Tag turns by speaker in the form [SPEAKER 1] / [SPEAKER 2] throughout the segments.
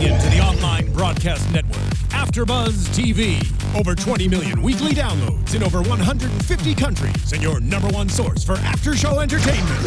[SPEAKER 1] Tuning in to the online broadcast network, AFTERBUZZ TV. Over 20 million weekly downloads in over 150 countries, and your number one source for after-show entertainment.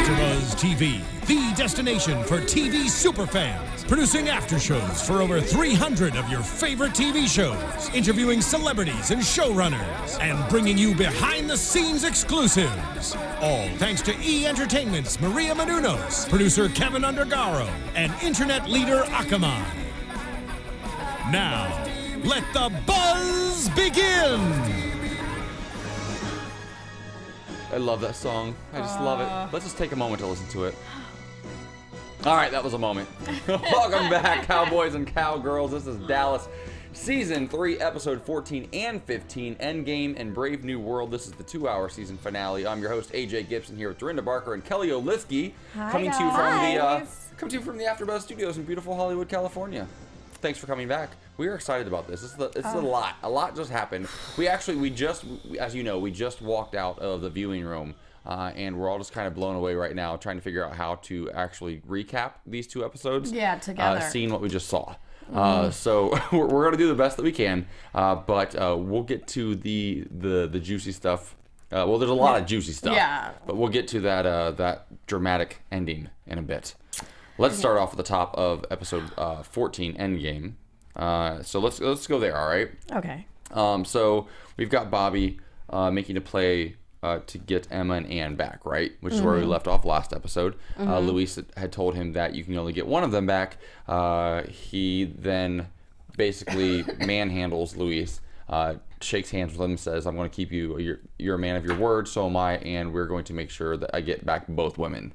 [SPEAKER 1] AFTERBUZZ TV, the destination for TV superfans. Producing aftershows for over 300 of your favorite TV shows. Interviewing celebrities and showrunners. And bringing you behind-the-scenes exclusives. All thanks to E! Entertainment's Maria Menounos, producer Kevin Undergaro, and internet leader Akamai. Now, let the buzz begin!
[SPEAKER 2] I love that song. I just love it. Let's just take a moment to listen to it. All right, that was a moment. Welcome back, cowboys and cowgirls. This is Dallas, Season 3, Episode 14 and 15, Endgame and Brave New World. This is the 2-hour season finale. I'm your host, AJ Gibson, here with Dorinda Barker and Kellie Olisky, coming to you from the AFTERBUZZ Studios in beautiful Hollywood, California. Thanks for coming back. We are excited about this. It's a lot. A lot just happened. We just, as you know, we just walked out of the viewing room. And we're all just kind of blown away right now, trying to figure out how to actually recap these 2 episodes.
[SPEAKER 3] Yeah, together.
[SPEAKER 2] Seeing what we just saw. So we're going to do the best that we can, but we'll get to the juicy stuff. Well, there's a lot of juicy stuff.
[SPEAKER 3] Yeah.
[SPEAKER 2] But we'll get to that dramatic ending in a bit. Let's start off at the top of episode 14, Endgame. So let's go there. All right.
[SPEAKER 3] Okay.
[SPEAKER 2] So we've got Bobby making a play. To get Emma and Anne back, right? Which is where we left off last episode. Luis had told him that you can only get one of them back. He then basically manhandles Luis, shakes hands with him, says, I'm going to keep you, you're a man of your word, so am I, and we're going to make sure that I get back both women.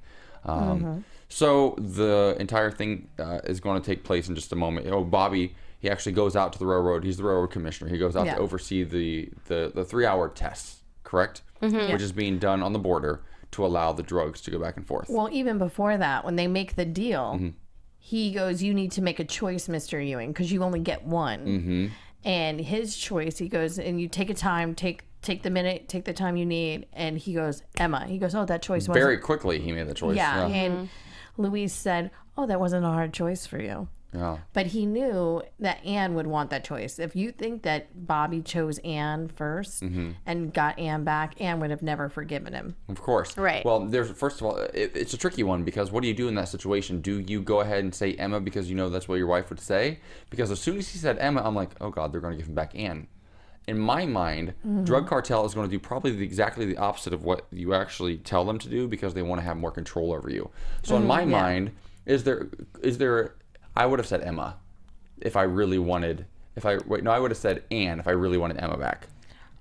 [SPEAKER 2] So the entire thing is going to take place in just a moment. Bobby, he actually goes out to the railroad. He's the railroad commissioner. He goes out to oversee the 3-hour tests, correct? Which is being done on the border to allow the drugs to go back and forth.
[SPEAKER 3] Well, even before that, when they make the deal, he goes, you need to make a choice, Mr. Ewing, because you only get one. And his choice, he goes, and you take a time, take the minute, take the time you need. And he goes, Emma. He goes, oh, that choice wasn't...
[SPEAKER 2] Very quickly, he made the choice.
[SPEAKER 3] Yeah. And Luis said, oh, that wasn't a hard choice for you.
[SPEAKER 2] Yeah.
[SPEAKER 3] But he knew that Anne would want that choice. If you think that Bobby chose Anne first and got Anne back, Anne would have never forgiven him.
[SPEAKER 2] Of course.
[SPEAKER 3] Right.
[SPEAKER 2] Well, first of all, it's a tricky one because what do you do in that situation? Do you go ahead and say Emma because you know that's what your wife would say? Because as soon as he said Emma, I'm like, oh God, they're going to give him back Anne. In my mind, drug cartel is going to do probably exactly the opposite of what you actually tell them to do because they want to have more control over you. So in my mind, is there I would have said Emma if I really wanted. I would have said Anne if I really wanted Emma back.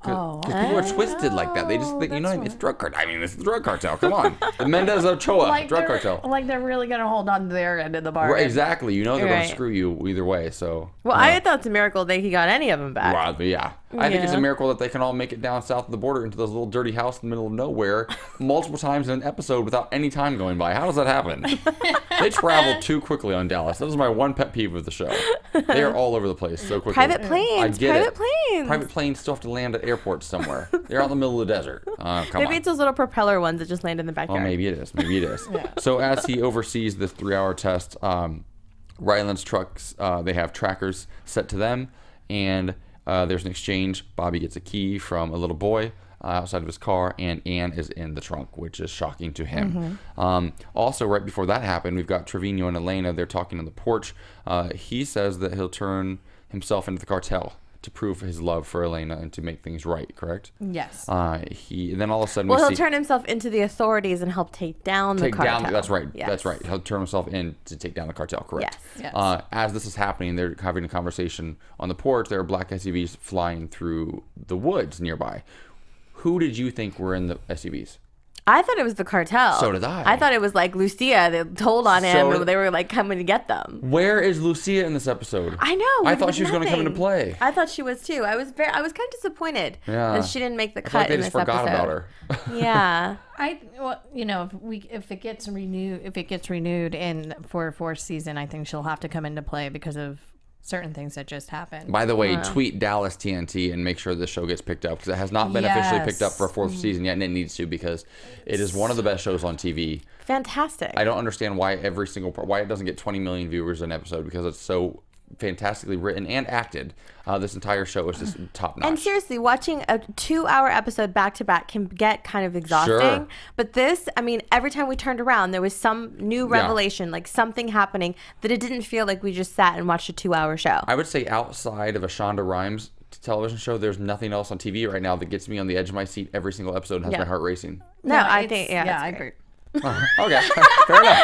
[SPEAKER 2] Because people are twisted like that. They just think, it's drug cartel. I mean, it's the drug cartel. Come on. The Mendez Ochoa drug cartel.
[SPEAKER 3] Like they're really going to hold on to their end of the bargain.
[SPEAKER 2] Right, exactly. They're going to screw you either way. So.
[SPEAKER 4] Well, I thought it's a miracle that he got any of them back.
[SPEAKER 2] Well, yeah. I think it's a miracle that they can all make it down south of the border into this little dirty house in the middle of nowhere multiple times in an episode without any time going by. How does that happen? They travel too quickly on Dallas. That is my one pet peeve of the show. They are all over the place so quickly.
[SPEAKER 4] Private planes.
[SPEAKER 2] I get
[SPEAKER 4] planes.
[SPEAKER 2] Private planes still have to land at airports somewhere. They're out in the middle of the desert.
[SPEAKER 4] Maybe it's those little propeller ones that just land in the backyard.
[SPEAKER 2] Oh, maybe it is. So as he oversees this 3-hour test, Ryland's trucks, they have trackers set to them, and there's an exchange. Bobby gets a key from a little boy outside of his car, and Anne is in the trunk, which is shocking to him. Also, right before that happened, we've got Trevino and Elena. They're talking on the porch. He says that he'll turn himself into the cartel to prove his love for Elena and to make things right, correct?
[SPEAKER 3] Yes.
[SPEAKER 2] Then all of a sudden
[SPEAKER 4] he'll turn himself into the authorities and help take down the cartel.
[SPEAKER 2] That's right.
[SPEAKER 4] Yes.
[SPEAKER 2] That's right. He'll turn himself in to take down the cartel, correct?
[SPEAKER 3] Yes.
[SPEAKER 2] As this is happening, they're having a conversation on the porch. There are black SUVs flying through the woods nearby. Who did you think were in the SUVs?
[SPEAKER 4] I thought it was the cartel.
[SPEAKER 2] So did I.
[SPEAKER 4] I thought it was like Lucia. They told on him and they were like coming to get them.
[SPEAKER 2] Where is Lucia in this episode?
[SPEAKER 4] I know.
[SPEAKER 2] I thought she was going to come into play.
[SPEAKER 4] I thought she was too. I was kind of disappointed that she didn't make the cut in this episode.
[SPEAKER 2] They just forgot about her.
[SPEAKER 4] Yeah.
[SPEAKER 3] If it gets renewed for a 4th season, I think she'll have to come into play because of certain things that just happen.
[SPEAKER 2] By the way, tweet Dallas TNT and make sure this show gets picked up, because it has not been officially picked up for a 4th season yet, and it needs to, because it is one of the best shows on TV.
[SPEAKER 4] Fantastic.
[SPEAKER 2] I don't understand why why it doesn't get 20 million viewers an episode, because it's so fantastically written and acted. This entire show is just top notch.
[SPEAKER 4] And seriously, watching a 2-hour episode back to back can get kind of exhausting.
[SPEAKER 2] Sure.
[SPEAKER 4] But this, I mean, every time we turned around, there was some new revelation, like something happening, that it didn't feel like we just sat and watched a 2-hour show.
[SPEAKER 2] I would say outside of a Shonda Rhimes television show, there's nothing else on TV right now that gets me on the edge of my seat every single episode and has my heart racing.
[SPEAKER 4] No, I think,
[SPEAKER 3] I agree.
[SPEAKER 2] Okay, fair enough.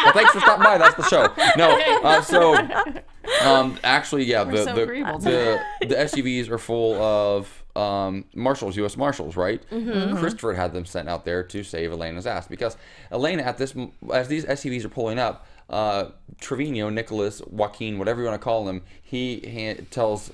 [SPEAKER 2] Well, thanks for stopping by. That's the show. No, actually, yeah, the SUVs are full of marshals, U.S. Marshals, right? Christopher had them sent out there to save Elena's ass, because Elena, as these SUVs are pulling up, Trevino, Nicholas, Joaquin, whatever you want to call him, he tells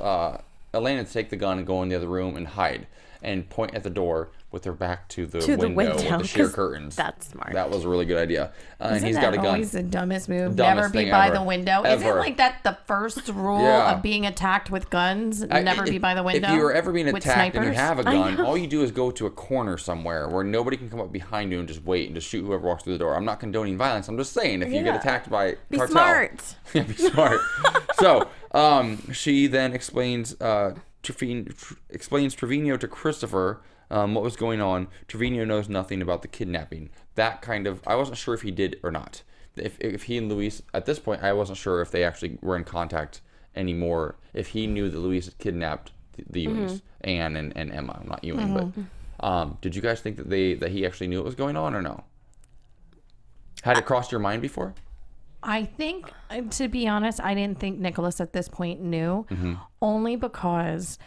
[SPEAKER 2] Elena to take the gun and go in the other room and hide and point at the door with her back to the window with the sheer curtains.
[SPEAKER 4] That's smart.
[SPEAKER 2] That was a really good idea. And
[SPEAKER 3] Isn't
[SPEAKER 2] he's
[SPEAKER 3] that
[SPEAKER 2] got a gun.
[SPEAKER 3] always the dumbest move?
[SPEAKER 2] Dumbest
[SPEAKER 3] Never be
[SPEAKER 2] thing
[SPEAKER 3] by
[SPEAKER 2] ever.
[SPEAKER 3] the window.
[SPEAKER 2] Ever.
[SPEAKER 3] Isn't like that the first rule of being attacked with guns? Never be by the window.
[SPEAKER 2] If you are ever being
[SPEAKER 3] with
[SPEAKER 2] attacked and you
[SPEAKER 3] snipers?
[SPEAKER 2] have a gun, all you do is go to a corner somewhere where nobody can come up behind you and just wait and just shoot whoever walks through the door. I'm not condoning violence. I'm just saying, if you get attacked by
[SPEAKER 4] Be
[SPEAKER 2] cartel,
[SPEAKER 4] smart.
[SPEAKER 2] yeah, be smart. So she then explains Trevino to Christopher what was going on. Trevino knows nothing about the kidnapping. That kind of, I wasn't sure if he did or not. If he and Luis, at this point, I wasn't sure if they actually were in contact anymore. If he knew that Luis had kidnapped the Ewings, Anne and Emma, not Ewing, but did you guys think that he actually knew what was going on or no? Had it crossed your mind before?
[SPEAKER 3] I think, to be honest, I didn't think Nicholas at this point knew, only because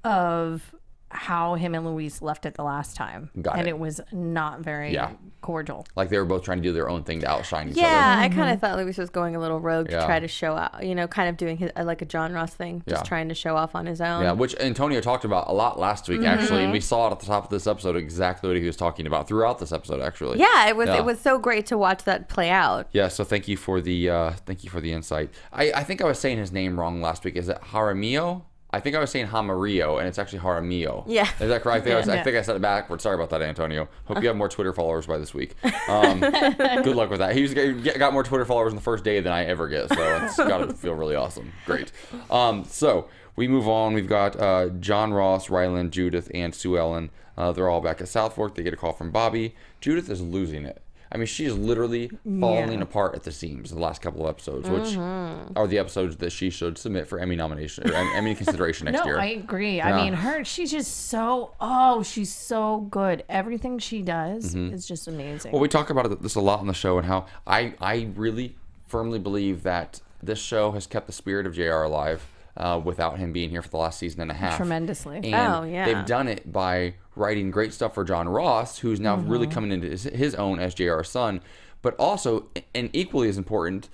[SPEAKER 3] of how him and Luis left it the last time. And it was not very cordial.
[SPEAKER 2] Like they were both trying to do their own thing to outshine each other.
[SPEAKER 4] Yeah, I kind of thought Luis was going a little rogue to try to show out, kind of doing his, like a John Ross thing, just trying to show off on his own.
[SPEAKER 2] Yeah, which Antonio talked about a lot last week, actually, and we saw it at the top of this episode exactly what he was talking about throughout this episode, actually.
[SPEAKER 4] Yeah, it was so great to watch that play out.
[SPEAKER 2] Yeah, so thank you for the insight. I think I was saying his name wrong last week. Is it Jaramillo? I think I was saying Jamarillo, and it's actually Jaramillo.
[SPEAKER 4] Yeah.
[SPEAKER 2] Is that correct? I think I said it backwards. Sorry about that, Antonio. Hope you have more Twitter followers by this week. Good luck with that. He's got more Twitter followers on the first day than I ever get, so it's got to feel really awesome. Great. So we move on. We've got John Ross, Ryland, Judith, and Sue Ellen. They're all back at South Fork. They get a call from Bobby. Judith is losing it. I mean, she is literally falling apart at the seams the last couple of episodes, which are the episodes that she should submit for Emmy nomination or Emmy consideration next year.
[SPEAKER 3] No, I agree. Yeah. I mean, she's just she's so good. Everything she does is just amazing.
[SPEAKER 2] Well, we talk about this a lot on the show and how I really firmly believe that this show has kept the spirit of JR alive without him being here for the last season and a half.
[SPEAKER 3] Tremendously.
[SPEAKER 2] And they've done it by writing great stuff for John Ross, who's now really coming into his own as JR's son, but also, and equally as important,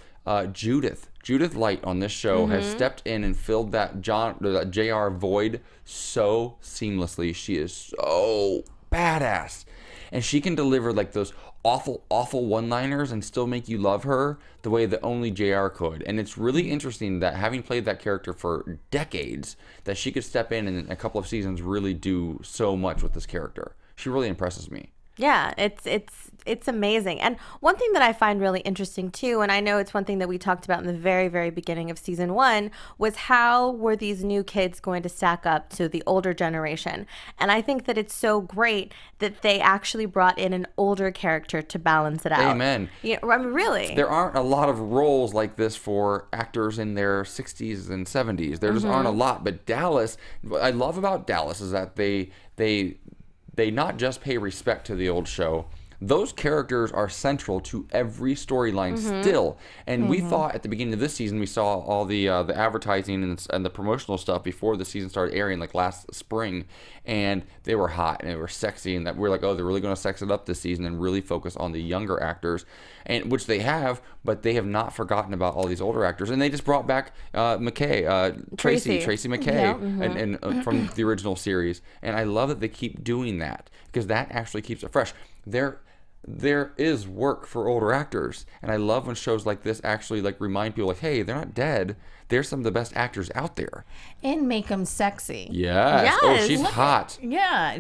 [SPEAKER 2] Judith Light on this show has stepped in and filled that JR void so seamlessly. She is so badass, and she can deliver like those awful one-liners and still make you love her the way that only JR could. And it's really interesting that having played that character for decades, that she could step in a couple of seasons really do so much with this character. She really impresses me.
[SPEAKER 4] Yeah, it's amazing. And one thing that I find really interesting too, and I know it's one thing that we talked about in the very, very beginning of season 1, was how were these new kids going to stack up to the older generation? And I think that it's so great that they actually brought in an older character to balance it out.
[SPEAKER 2] Amen.
[SPEAKER 4] Yeah, I mean, really.
[SPEAKER 2] There aren't a lot of roles like this for actors in their 60s and 70s. There just aren't a lot. But Dallas, what I love about Dallas is that they not just pay respect to the old show. Those characters are central to every storyline still. And we thought at the beginning of this season, we saw all the advertising and the promotional stuff before the season started airing, like last spring, and they were hot and they were sexy, and that we're like, oh, they're really going to sex it up this season and really focus on the younger actors, and which they have, but they have not forgotten about all these older actors. And they just brought back Tracy McKay, and from the original series. And I love that they keep doing that because that actually keeps it fresh. there is work for older actors. And I love when shows like this actually like remind people like, hey, they're not dead. They're some of the best actors out there.
[SPEAKER 3] And make them sexy.
[SPEAKER 2] Yes. Oh, she's hot.
[SPEAKER 3] Yeah.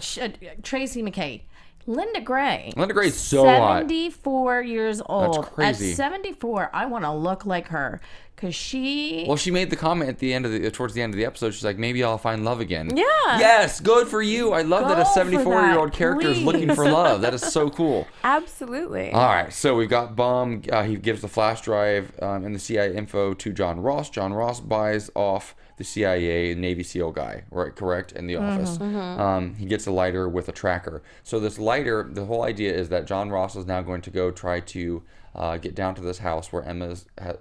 [SPEAKER 3] Tracy McKay. Linda Gray.
[SPEAKER 2] Linda Gray's so hot.
[SPEAKER 3] 74 years old.
[SPEAKER 2] That's crazy.
[SPEAKER 3] At 74, I want to look like her. Because she...
[SPEAKER 2] Well, she made the comment at the end of towards the end of the episode. She's like, maybe I'll find love again.
[SPEAKER 4] Yeah.
[SPEAKER 2] Yes, good for you. I love that a 74-year-old character is looking for love. That is so cool.
[SPEAKER 4] Absolutely.
[SPEAKER 2] All right, so we've got Bum. He gives the flash drive and the CIA info to John Ross. John Ross buys off the CIA Navy SEAL guy, right? Correct? In the office. He gets a lighter with a tracker. So this lighter, the whole idea is that John Ross is now going to go try to get down to this house where Emma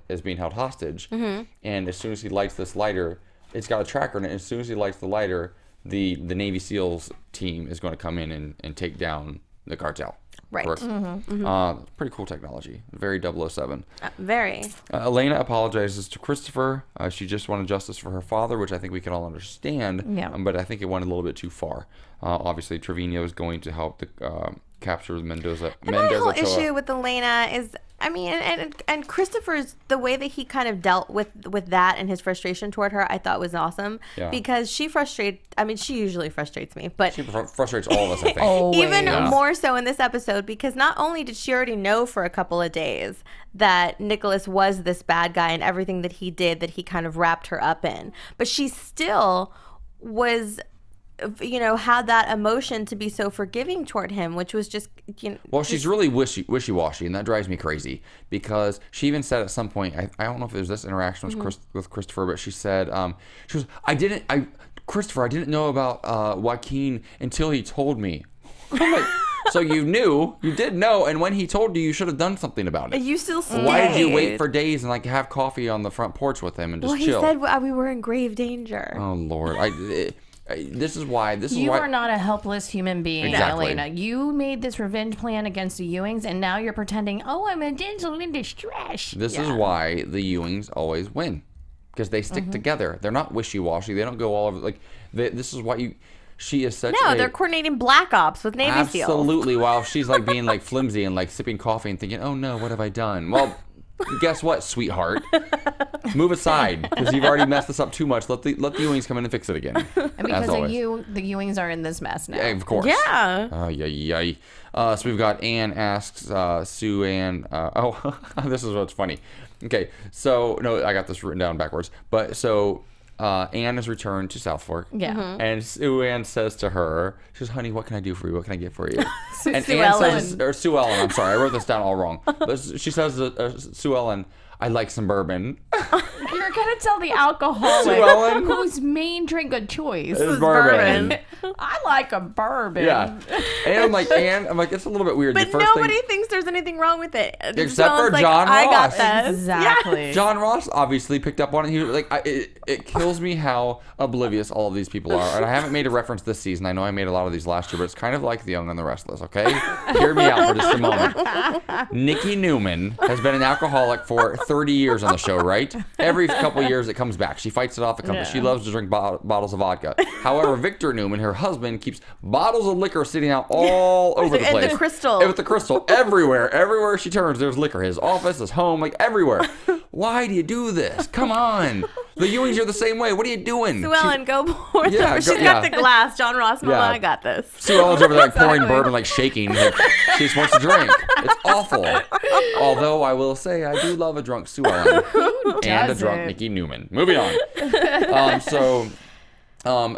[SPEAKER 2] is being held hostage. And as soon as he lights this lighter, it's got a tracker in it. As soon as he lights the lighter, the Navy SEALs team is going to come in and take down the cartel.
[SPEAKER 4] Right.
[SPEAKER 2] Pretty cool technology. Very 007.
[SPEAKER 4] Very.
[SPEAKER 2] Elena apologizes to Christopher. She just wanted justice for her father, which I think we can all understand.
[SPEAKER 3] Yeah.
[SPEAKER 2] But I think it went a little bit too far. Obviously, Trevino is going to help the capture Mendoza.
[SPEAKER 4] And my whole issue with Elena is, I mean, and Christopher's, the way that he kind of dealt with that and his frustration toward her, I thought was awesome.
[SPEAKER 2] Yeah.
[SPEAKER 4] Because she usually frustrates me, but
[SPEAKER 2] she frustrates all of us, I think.
[SPEAKER 4] Even more so in this episode, because not only did she already know for a couple of days that Nicholas was this bad guy and everything that he did that he kind of wrapped her up in, but she still was, had that emotion to be so forgiving toward him, which was just,
[SPEAKER 2] Well, she's really wishy-washy, and that drives me crazy, because she even said at some point, I don't know if it was this interaction with Christopher, but she said, she was, Christopher, I didn't know about Joaquin until he told me. I'm like, so you did know, and when he told you, you should have done something about it.
[SPEAKER 4] You still stayed.
[SPEAKER 2] Why did you wait for days and have coffee on the front porch with him and just chill?
[SPEAKER 4] Well, he said we were in grave danger.
[SPEAKER 2] Oh, Lord. This is why.
[SPEAKER 3] You are not a helpless human being,
[SPEAKER 2] exactly.
[SPEAKER 3] Elena. You made this revenge plan against the Ewings, and now you're pretending, I'm a damsel in distress.
[SPEAKER 2] This is why the Ewings always win, because they stick together. They're not wishy-washy. They don't go all over. This is why she is such.
[SPEAKER 4] No, they're coordinating black ops with Navy SEALs.
[SPEAKER 2] Absolutely. While she's being flimsy and sipping coffee and thinking, oh no, what have I done? Well. Guess what, sweetheart? Move aside, because you've already messed this up too much. Let the Ewings come in and fix it again.
[SPEAKER 3] And because of you, the Ewings are in this mess now.
[SPEAKER 2] Yeah, of course.
[SPEAKER 4] Yeah.
[SPEAKER 2] So we've got Anne asks Sue Ann. This is what's funny. Okay, so no, I got this written down backwards. But so Anne has returned to South Fork.
[SPEAKER 3] Yeah.
[SPEAKER 2] And Sue Ann says to her, she says, honey, what can I do for you? What can I get for you? And
[SPEAKER 4] Sue
[SPEAKER 2] Ann
[SPEAKER 4] Ellen.
[SPEAKER 2] says, or Sue Ellen, I'm sorry, I wrote this down all wrong. But she says, Sue Ellen, I'd like some bourbon.
[SPEAKER 3] You're going to tell the alcoholic
[SPEAKER 2] Sue Ellen?
[SPEAKER 3] whose main drink of choice
[SPEAKER 2] is bourbon.
[SPEAKER 3] I like a bourbon.
[SPEAKER 2] Yeah. And I'm like, it's a little bit weird.
[SPEAKER 4] But nobody thinks there's anything wrong with it.
[SPEAKER 2] Except for John Ross.
[SPEAKER 4] I got this.
[SPEAKER 3] Exactly.
[SPEAKER 4] Yeah.
[SPEAKER 2] John Ross obviously picked up on it. He was like, it kills me how oblivious all of these people are. And I haven't made a reference this season. I know I made a lot of these last year, but it's kind of like The Young and the Restless, okay? Hear me out for just a moment. Nikki Newman has been an alcoholic for 30 years on the show, right? Every couple years it comes back. She fights it off. It comes. Yeah. She loves to drink bottles of vodka. However, Victor Newman, her husband, keeps bottles of liquor sitting out all over the place.
[SPEAKER 4] And the crystal.
[SPEAKER 2] And with the crystal everywhere. Everywhere she turns, there's liquor. His office, his home, everywhere. Why do you do this? Come on. The Ewings are the same way. What are you doing?
[SPEAKER 4] Sue Ellen, go pour them. She's got the glass. John Ross, Mama, I got this.
[SPEAKER 2] Sue Ellen's over there pouring bourbon, shaking. She just wants to drink. It's awful. Although I will say I do love a drunk Sue Ellen and a drunk Nikki Newman. Moving on.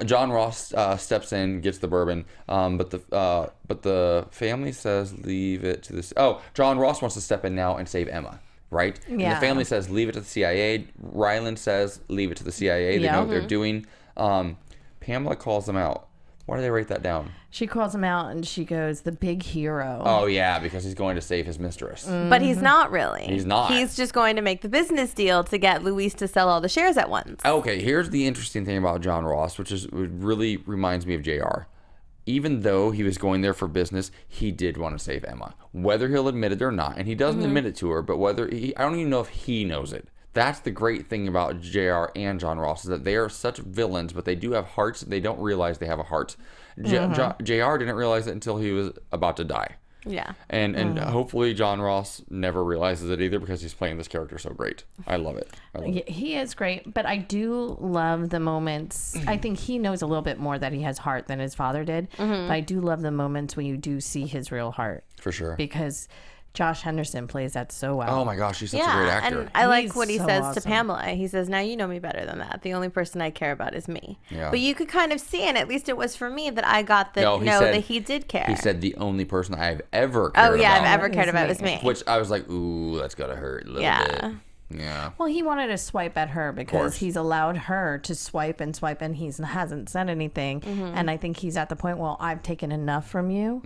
[SPEAKER 2] John Ross steps in, gets the bourbon, but the family says leave it to this. Oh, John Ross wants to step in now and save Emma. Right? Yeah. And the family says, leave it to the CIA. Ryland says, leave it to the CIA. They know what they're doing. Pamela calls them out. Why do they write that down?
[SPEAKER 3] She calls him out and she goes, the big hero.
[SPEAKER 2] Oh, yeah, because he's going to save his mistress.
[SPEAKER 4] Mm-hmm. But he's not really.
[SPEAKER 2] He's not.
[SPEAKER 4] He's just going to make the business deal to get Luis to sell all the shares at once.
[SPEAKER 2] Okay, here's the interesting thing about John Ross, which really reminds me of JR. Even though he was going there for business, he did want to save Emma. Whether he'll admit it or not, and he doesn't admit it to her, but I don't even know if he knows it. That's the great thing about JR and John Ross, is that they are such villains, but they do have hearts. They don't realize they have a heart. JR didn't realize it until he was about to die.
[SPEAKER 4] Yeah.
[SPEAKER 2] And hopefully John Ross never realizes it either, because he's playing this character so great. I love it.
[SPEAKER 3] He is great, but I do love the moments. I think he knows a little bit more that he has heart than his father did. But I do love the moments when you do see his real heart.
[SPEAKER 2] For sure.
[SPEAKER 3] Because Josh Henderson plays that so well.
[SPEAKER 2] Oh my gosh, he's such a great actor.
[SPEAKER 4] And I like
[SPEAKER 3] He's
[SPEAKER 4] what he
[SPEAKER 3] so
[SPEAKER 4] says
[SPEAKER 3] awesome.
[SPEAKER 4] to Pamela. He says, now you know me better than that. The only person I care about is me.
[SPEAKER 2] Yeah.
[SPEAKER 4] But you could kind of see, and at least it was for me, that I got the that he did care.
[SPEAKER 2] He said the only person I've ever cared
[SPEAKER 4] oh, yeah,
[SPEAKER 2] about.
[SPEAKER 4] I've ever cared about was me.
[SPEAKER 2] Which I was like, ooh, that's gotta hurt a little bit. Yeah.
[SPEAKER 3] Well, he wanted to swipe at her because he's allowed her to swipe, and he hasn't said anything. And I think he's at the point, well, I've taken enough from you.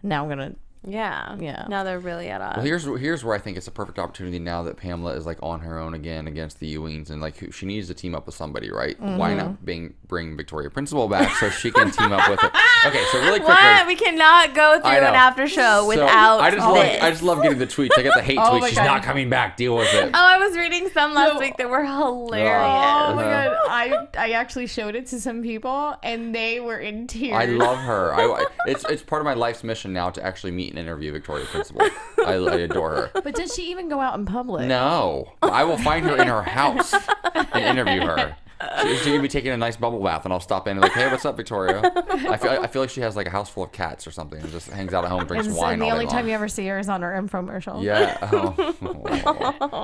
[SPEAKER 3] Now I'm going to...
[SPEAKER 4] Yeah. Now they're really at odds.
[SPEAKER 2] Well, here's where I think it's a perfect opportunity now that Pamela is like on her own again against the Ewings, and like she needs to team up with somebody, right? Why not bring Victoria Principal back so she can team up with it? Okay, so really quickly,
[SPEAKER 4] What? We cannot go through an after show without
[SPEAKER 2] I
[SPEAKER 4] this.
[SPEAKER 2] just love getting the tweets. I get the hate tweets. She's not coming back. Deal with it.
[SPEAKER 4] Oh, I was reading some last week that were hilarious.
[SPEAKER 3] Oh my god! I actually showed it to some people, and they were in tears.
[SPEAKER 2] I love her. It's part of my life's mission now to actually meet and interview Victoria Principal. I adore her.
[SPEAKER 3] But does she even go out in public?
[SPEAKER 2] No, I will find her in her house and interview her. She's gonna be taking a nice bubble bath, and I'll stop in and like, hey, what's up, Victoria? I feel like she has like a house full of cats or something, and just hangs out at home, drinks wine.
[SPEAKER 3] And the
[SPEAKER 2] all
[SPEAKER 3] only
[SPEAKER 2] day
[SPEAKER 3] time
[SPEAKER 2] long.
[SPEAKER 3] you ever see her is on her infomercial.
[SPEAKER 2] Yeah.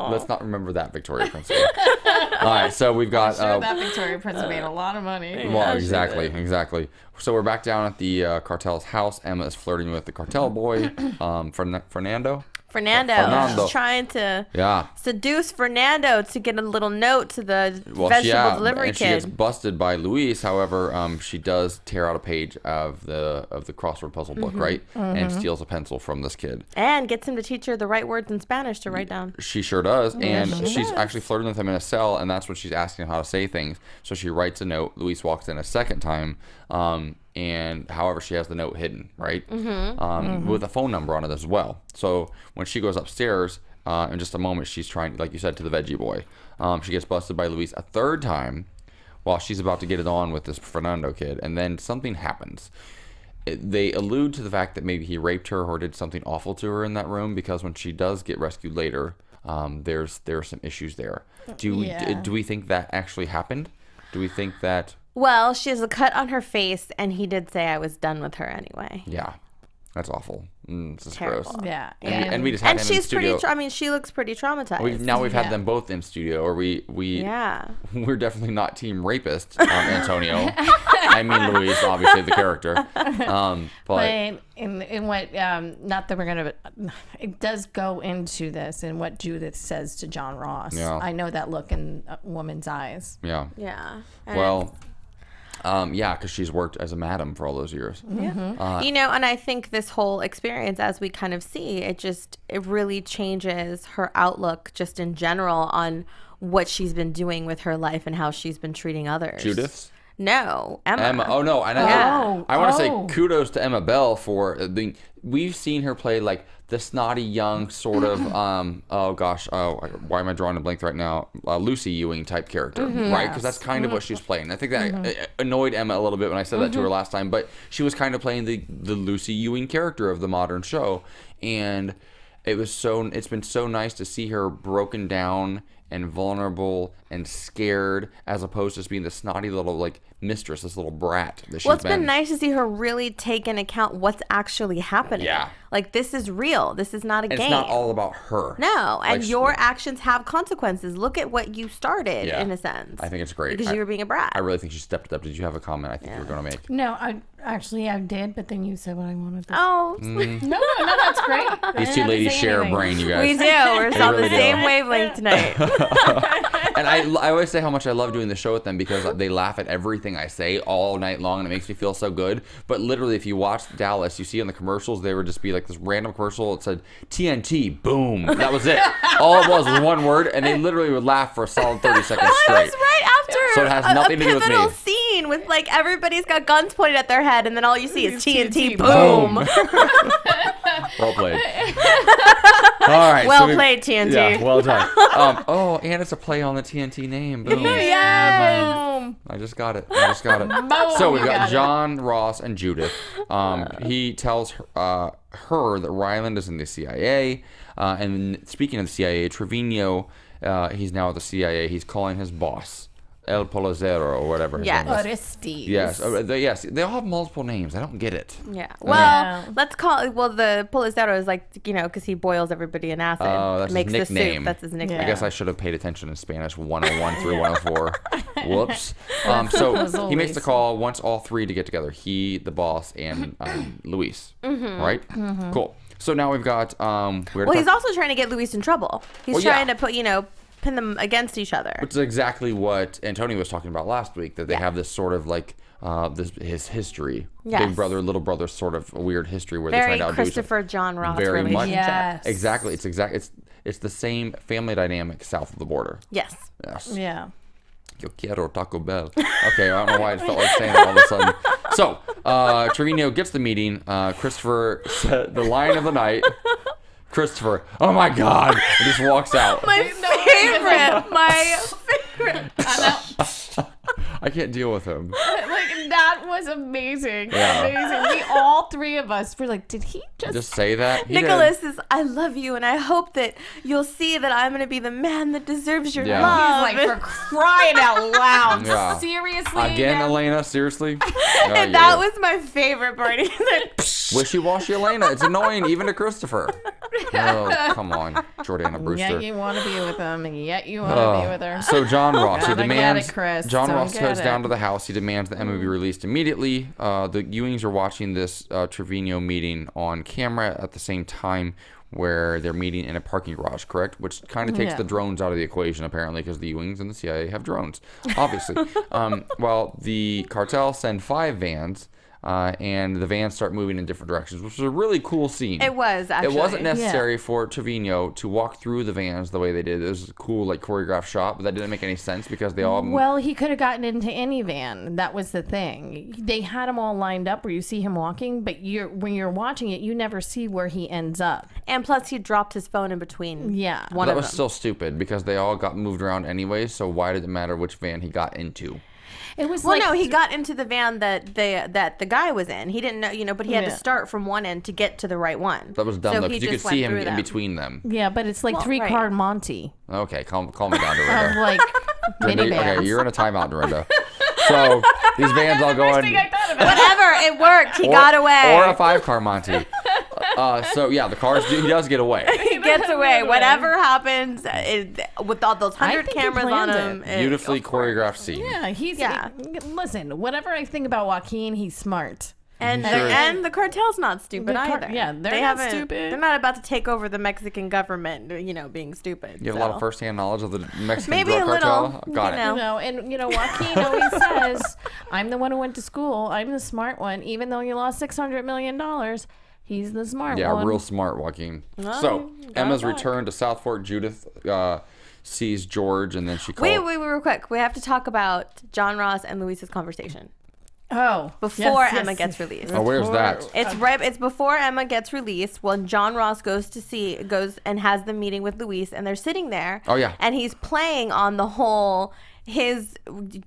[SPEAKER 2] Let's not remember that, Victoria Principal. All right, so we've got.
[SPEAKER 3] That Victoria Principal made a lot of money.
[SPEAKER 2] Well, exactly. So we're back down at the cartel's house. Emma is flirting with the cartel boy, Fernando.
[SPEAKER 4] She's trying to seduce Fernando to get a little note to the vegetable delivery
[SPEAKER 2] and
[SPEAKER 4] kid.
[SPEAKER 2] She gets busted by Luis. However, she does tear out a page of the crossword puzzle book, right? And steals a pencil from this kid.
[SPEAKER 4] And gets him to teach her the right words in Spanish to write down.
[SPEAKER 2] She sure does. And she's actually flirting with him in a cell, and that's when she's asking him how to say things. So she writes a note. Luis walks in a second time. And however, she has the note hidden, right? With a phone number on it as well. So when she goes upstairs, in just a moment, she's trying, like you said, to the veggie boy. She gets busted by Luis a third time while she's about to get it on with this Fernando kid. And then something happens. They allude to the fact that maybe he raped her or did something awful to her in that room, because when she does get rescued later, there are some issues there. Do we think that actually happened? Do we think that...
[SPEAKER 4] Well, she has a cut on her face, and he did say I was done with her anyway.
[SPEAKER 2] Yeah, that's awful. This is
[SPEAKER 4] Terrible.
[SPEAKER 2] gross.
[SPEAKER 3] Yeah.
[SPEAKER 2] And we just had him in studio.
[SPEAKER 4] She looks pretty traumatized.
[SPEAKER 2] We've had them both in studio, or we're definitely not team rapist, Antonio. I mean Luis, obviously the character. But
[SPEAKER 3] in what not that we're gonna, it does go into this and what Judith says to John Ross.
[SPEAKER 2] Yeah.
[SPEAKER 3] I know that look in a woman's eyes.
[SPEAKER 2] Yeah.
[SPEAKER 4] And
[SPEAKER 2] because she's worked as a madam for all those years.
[SPEAKER 4] Yeah. And I think this whole experience, as we kind of see, it really changes her outlook just in general on what she's been doing with her life and how she's been treating others.
[SPEAKER 2] Judith's?
[SPEAKER 4] No, Emma.
[SPEAKER 2] Oh no, and I want to say kudos to Emma Bell for we've seen her play like the snotty young sort of why am I drawing a blank right now? Lucy Ewing type character, right? Because that's kind of what she's playing. I think that annoyed Emma a little bit when I said that to her last time, but she was kind of playing the Lucy Ewing character of the modern show, and it's been so nice to see her broken down and vulnerable and scared, as opposed to just being the snotty little like mistress, this little brat that she's
[SPEAKER 4] Well, it's been nice to see her really take into account what's actually happening.
[SPEAKER 2] Yeah.
[SPEAKER 4] Like, this is real. This is not a game.
[SPEAKER 2] It's not all about her.
[SPEAKER 4] No, and your actions have consequences. Look at what you started, in a sense.
[SPEAKER 2] I think it's great.
[SPEAKER 4] Because you were being a brat.
[SPEAKER 2] I really think she stepped up. Did you have a comment I think you were going to make?
[SPEAKER 3] No, I did, but then you said what I wanted to.
[SPEAKER 4] Oh.
[SPEAKER 3] No, that's great.
[SPEAKER 2] These two ladies share a brain, you guys.
[SPEAKER 4] We do. We're on
[SPEAKER 2] really
[SPEAKER 4] the same wavelength tonight.
[SPEAKER 2] And I always say how much I love doing the show with them, because they laugh at everything I say all night long, and it makes me feel so good. But literally, if you watch Dallas, you see on the commercials, they would just be like this random commercial. It said TNT, boom. That was it. All it was one word, and they literally would laugh for a solid 30 seconds straight.
[SPEAKER 4] It was right after
[SPEAKER 2] so it has nothing to do with me.
[SPEAKER 4] A pivotal scene scene with like everybody's got guns pointed at their head, and then all you see is TNT. Boom.
[SPEAKER 2] Well played. All right.
[SPEAKER 4] Well played, TNT.
[SPEAKER 2] Yeah, well done. And it's a play on the TNT name. Boom.
[SPEAKER 4] Yes.
[SPEAKER 2] I just got it. So we've got John, Ross, and Judith. He tells her that Ryland is in the CIA. And speaking of the CIA, Trevino, he's now at the CIA. He's calling his boss El Polizero or whatever his name is.
[SPEAKER 3] Orestes.
[SPEAKER 2] Yes, they all have multiple names. I don't get it.
[SPEAKER 4] Yeah. Well, let's call it. Well, the Polizero is like, because he boils everybody in acid.
[SPEAKER 2] Oh, that's
[SPEAKER 4] makes
[SPEAKER 2] his nickname.
[SPEAKER 4] The soup. That's his nickname.
[SPEAKER 2] I guess I should have paid attention in Spanish 101 through 104. Whoops. So he makes the call, wants all three to get together. He, the boss, and Luis. Right? Cool. So now we've got.
[SPEAKER 4] He's also trying to get Luis in trouble. He's trying to put, pin them against each other.
[SPEAKER 2] Which is exactly what Antonio was talking about last week, that they have this sort of like his history.
[SPEAKER 4] Yes.
[SPEAKER 2] Big brother, little brother sort of weird history where they're trying to outdo
[SPEAKER 4] Christopher John Ross
[SPEAKER 2] very much.
[SPEAKER 4] relationship.
[SPEAKER 2] Exactly. It's the same family dynamic south of the border.
[SPEAKER 4] Yes.
[SPEAKER 3] Yeah.
[SPEAKER 2] Yo quiero Taco Bell. Okay, I don't know why I felt like saying that all of a sudden. So, Trevino gets the meeting. Christopher said the line of the night. Christopher, oh my God, and just walks out.
[SPEAKER 4] My favorite.
[SPEAKER 2] I can't deal with him.
[SPEAKER 3] Like, that was amazing.
[SPEAKER 2] Yeah.
[SPEAKER 3] Amazing. We all three of us were like, did he
[SPEAKER 2] just say that?
[SPEAKER 4] Nicholas is, I love you, and I hope that you'll see that I'm going to be the man that deserves your love.
[SPEAKER 3] He's like, for crying out loud.
[SPEAKER 2] Yeah.
[SPEAKER 3] Seriously?
[SPEAKER 2] Again, Elena, seriously?
[SPEAKER 4] And that was my favorite part. He said,
[SPEAKER 2] wishy-washy Elena. It's annoying, even to Christopher. Oh, come on, Jordana Brewster.
[SPEAKER 3] Yet you want to be with him, and yet you want to be with her.
[SPEAKER 2] So John Ross, he
[SPEAKER 3] Gotta
[SPEAKER 2] demands.
[SPEAKER 3] get it, Chris.
[SPEAKER 2] John
[SPEAKER 3] Don't
[SPEAKER 2] Ross
[SPEAKER 3] get
[SPEAKER 2] goes
[SPEAKER 3] it.
[SPEAKER 2] down to the house. He demands that Emma be released immediately. The Ewings are watching this Trevino meeting on camera at the same time where they're meeting in a parking garage, correct? Which kind of takes the drones out of the equation, apparently, because the Ewings and the CIA have drones, obviously. Well, the cartel send 5 vans. And the vans start moving in different directions, which was a really cool scene.
[SPEAKER 4] It was, actually.
[SPEAKER 2] It wasn't necessary for Trevino to walk through the vans the way they did. It was a cool, like, choreographed shot, but that didn't make any sense because they all...
[SPEAKER 3] Well, he could have gotten into any van. That was the thing. They had him all lined up where you see him walking, but when you're watching it, you never see where he ends up.
[SPEAKER 4] And plus, he dropped his phone in between.
[SPEAKER 3] Yeah.
[SPEAKER 2] That was still stupid because they all got moved around anyway, so why did it matter which van he got into?
[SPEAKER 3] It was
[SPEAKER 4] no, he got into the van that the guy was in. He didn't know, but he had to start from one end to get to the right one.
[SPEAKER 2] That was dumb, though, because you could see him in between them.
[SPEAKER 3] Yeah, but it's like three-car Monty.
[SPEAKER 2] Okay, calm me down, Dorinda.
[SPEAKER 3] Of, like, minivans.
[SPEAKER 2] Okay, you're in a timeout, Dorinda. So, these vans all go in...
[SPEAKER 4] Whatever, it worked. He got away.
[SPEAKER 2] Or a 5-car Monty. So, yeah, the cars, he does get away.
[SPEAKER 4] He gets away. Whatever happens, with all those 100 cameras on him.
[SPEAKER 2] Beautifully choreographed scene.
[SPEAKER 3] Yeah, listen, whatever I think about Joaquin, he's smart.
[SPEAKER 4] And the cartel's not stupid either.
[SPEAKER 3] Yeah, they're not stupid.
[SPEAKER 4] They're not about to take over the Mexican government, being stupid.
[SPEAKER 2] You have a lot of first-hand knowledge of the Mexican drug cartel? Got it.
[SPEAKER 3] Joaquin always says, I'm the one who went to school. I'm the smart one. Even though you lost $600 million, he's the smart one.
[SPEAKER 2] Yeah, real smart, Joaquin. So, Emma's returned to South Fork. Judith sees George, and then she calls...
[SPEAKER 4] Wait, real quick. We have to talk about John Ross and Luis's conversation.
[SPEAKER 3] Oh,
[SPEAKER 4] before Emma gets released.
[SPEAKER 2] Oh, where's that?
[SPEAKER 4] It's before Emma gets released. When John Ross goes and has the meeting with Luis, and they're sitting there.
[SPEAKER 2] Oh yeah.
[SPEAKER 4] And he's playing on the whole his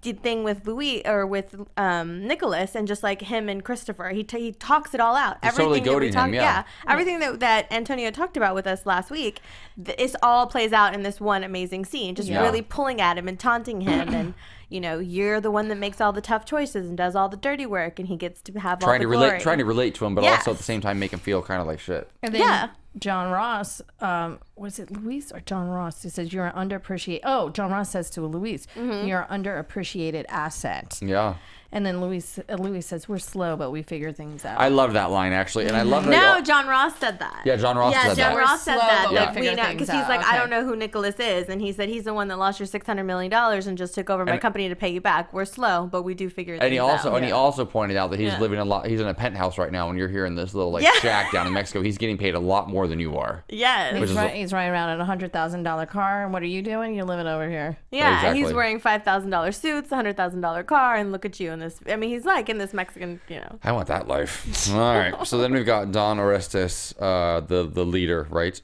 [SPEAKER 4] thing with Luis or with Nicholas, and just like him and Christopher, he talks it all out.
[SPEAKER 2] He's totally goading him. Yeah.
[SPEAKER 4] Everything that Antonio talked about with us last week, this all plays out in this one amazing scene. Just really pulling at him and taunting him and. You're the one that makes all the tough choices and does all the dirty work, and he gets to have all the glory.
[SPEAKER 2] Trying to relate to him, but also at the same time make him feel kind of like shit.
[SPEAKER 3] And then John Ross, was it Luis or John Ross? He says, you're an underappreciated... Oh, John Ross says to Luis, you're an underappreciated asset.
[SPEAKER 2] Yeah.
[SPEAKER 3] And then Luis says, we're slow, but we figure things out.
[SPEAKER 2] I love that line, actually. And I love that.
[SPEAKER 4] No, John Ross said that.
[SPEAKER 2] Yeah, John Ross said that.
[SPEAKER 4] Yeah, John Ross said that.
[SPEAKER 3] Because
[SPEAKER 4] he's like, I don't know who Nicholas is. And he said, he's the one that lost your $600 million and just took over my company to pay you back. We're slow, but we do figure things out.
[SPEAKER 2] And he also pointed out that he's living he's in a penthouse right now. When you're here in this little shack down in Mexico, he's getting paid a lot more than you are.
[SPEAKER 4] Yes.
[SPEAKER 3] He's riding around in a $100,000 car. And what are you doing? You're living over here.
[SPEAKER 4] Yeah,
[SPEAKER 2] exactly.
[SPEAKER 4] He's wearing $5,000 suits, $100,000 car, and look at you in this. I mean, he's like in this Mexican, you know.
[SPEAKER 2] I want that life. All right. So then we've got Don Orestes, the leader, right?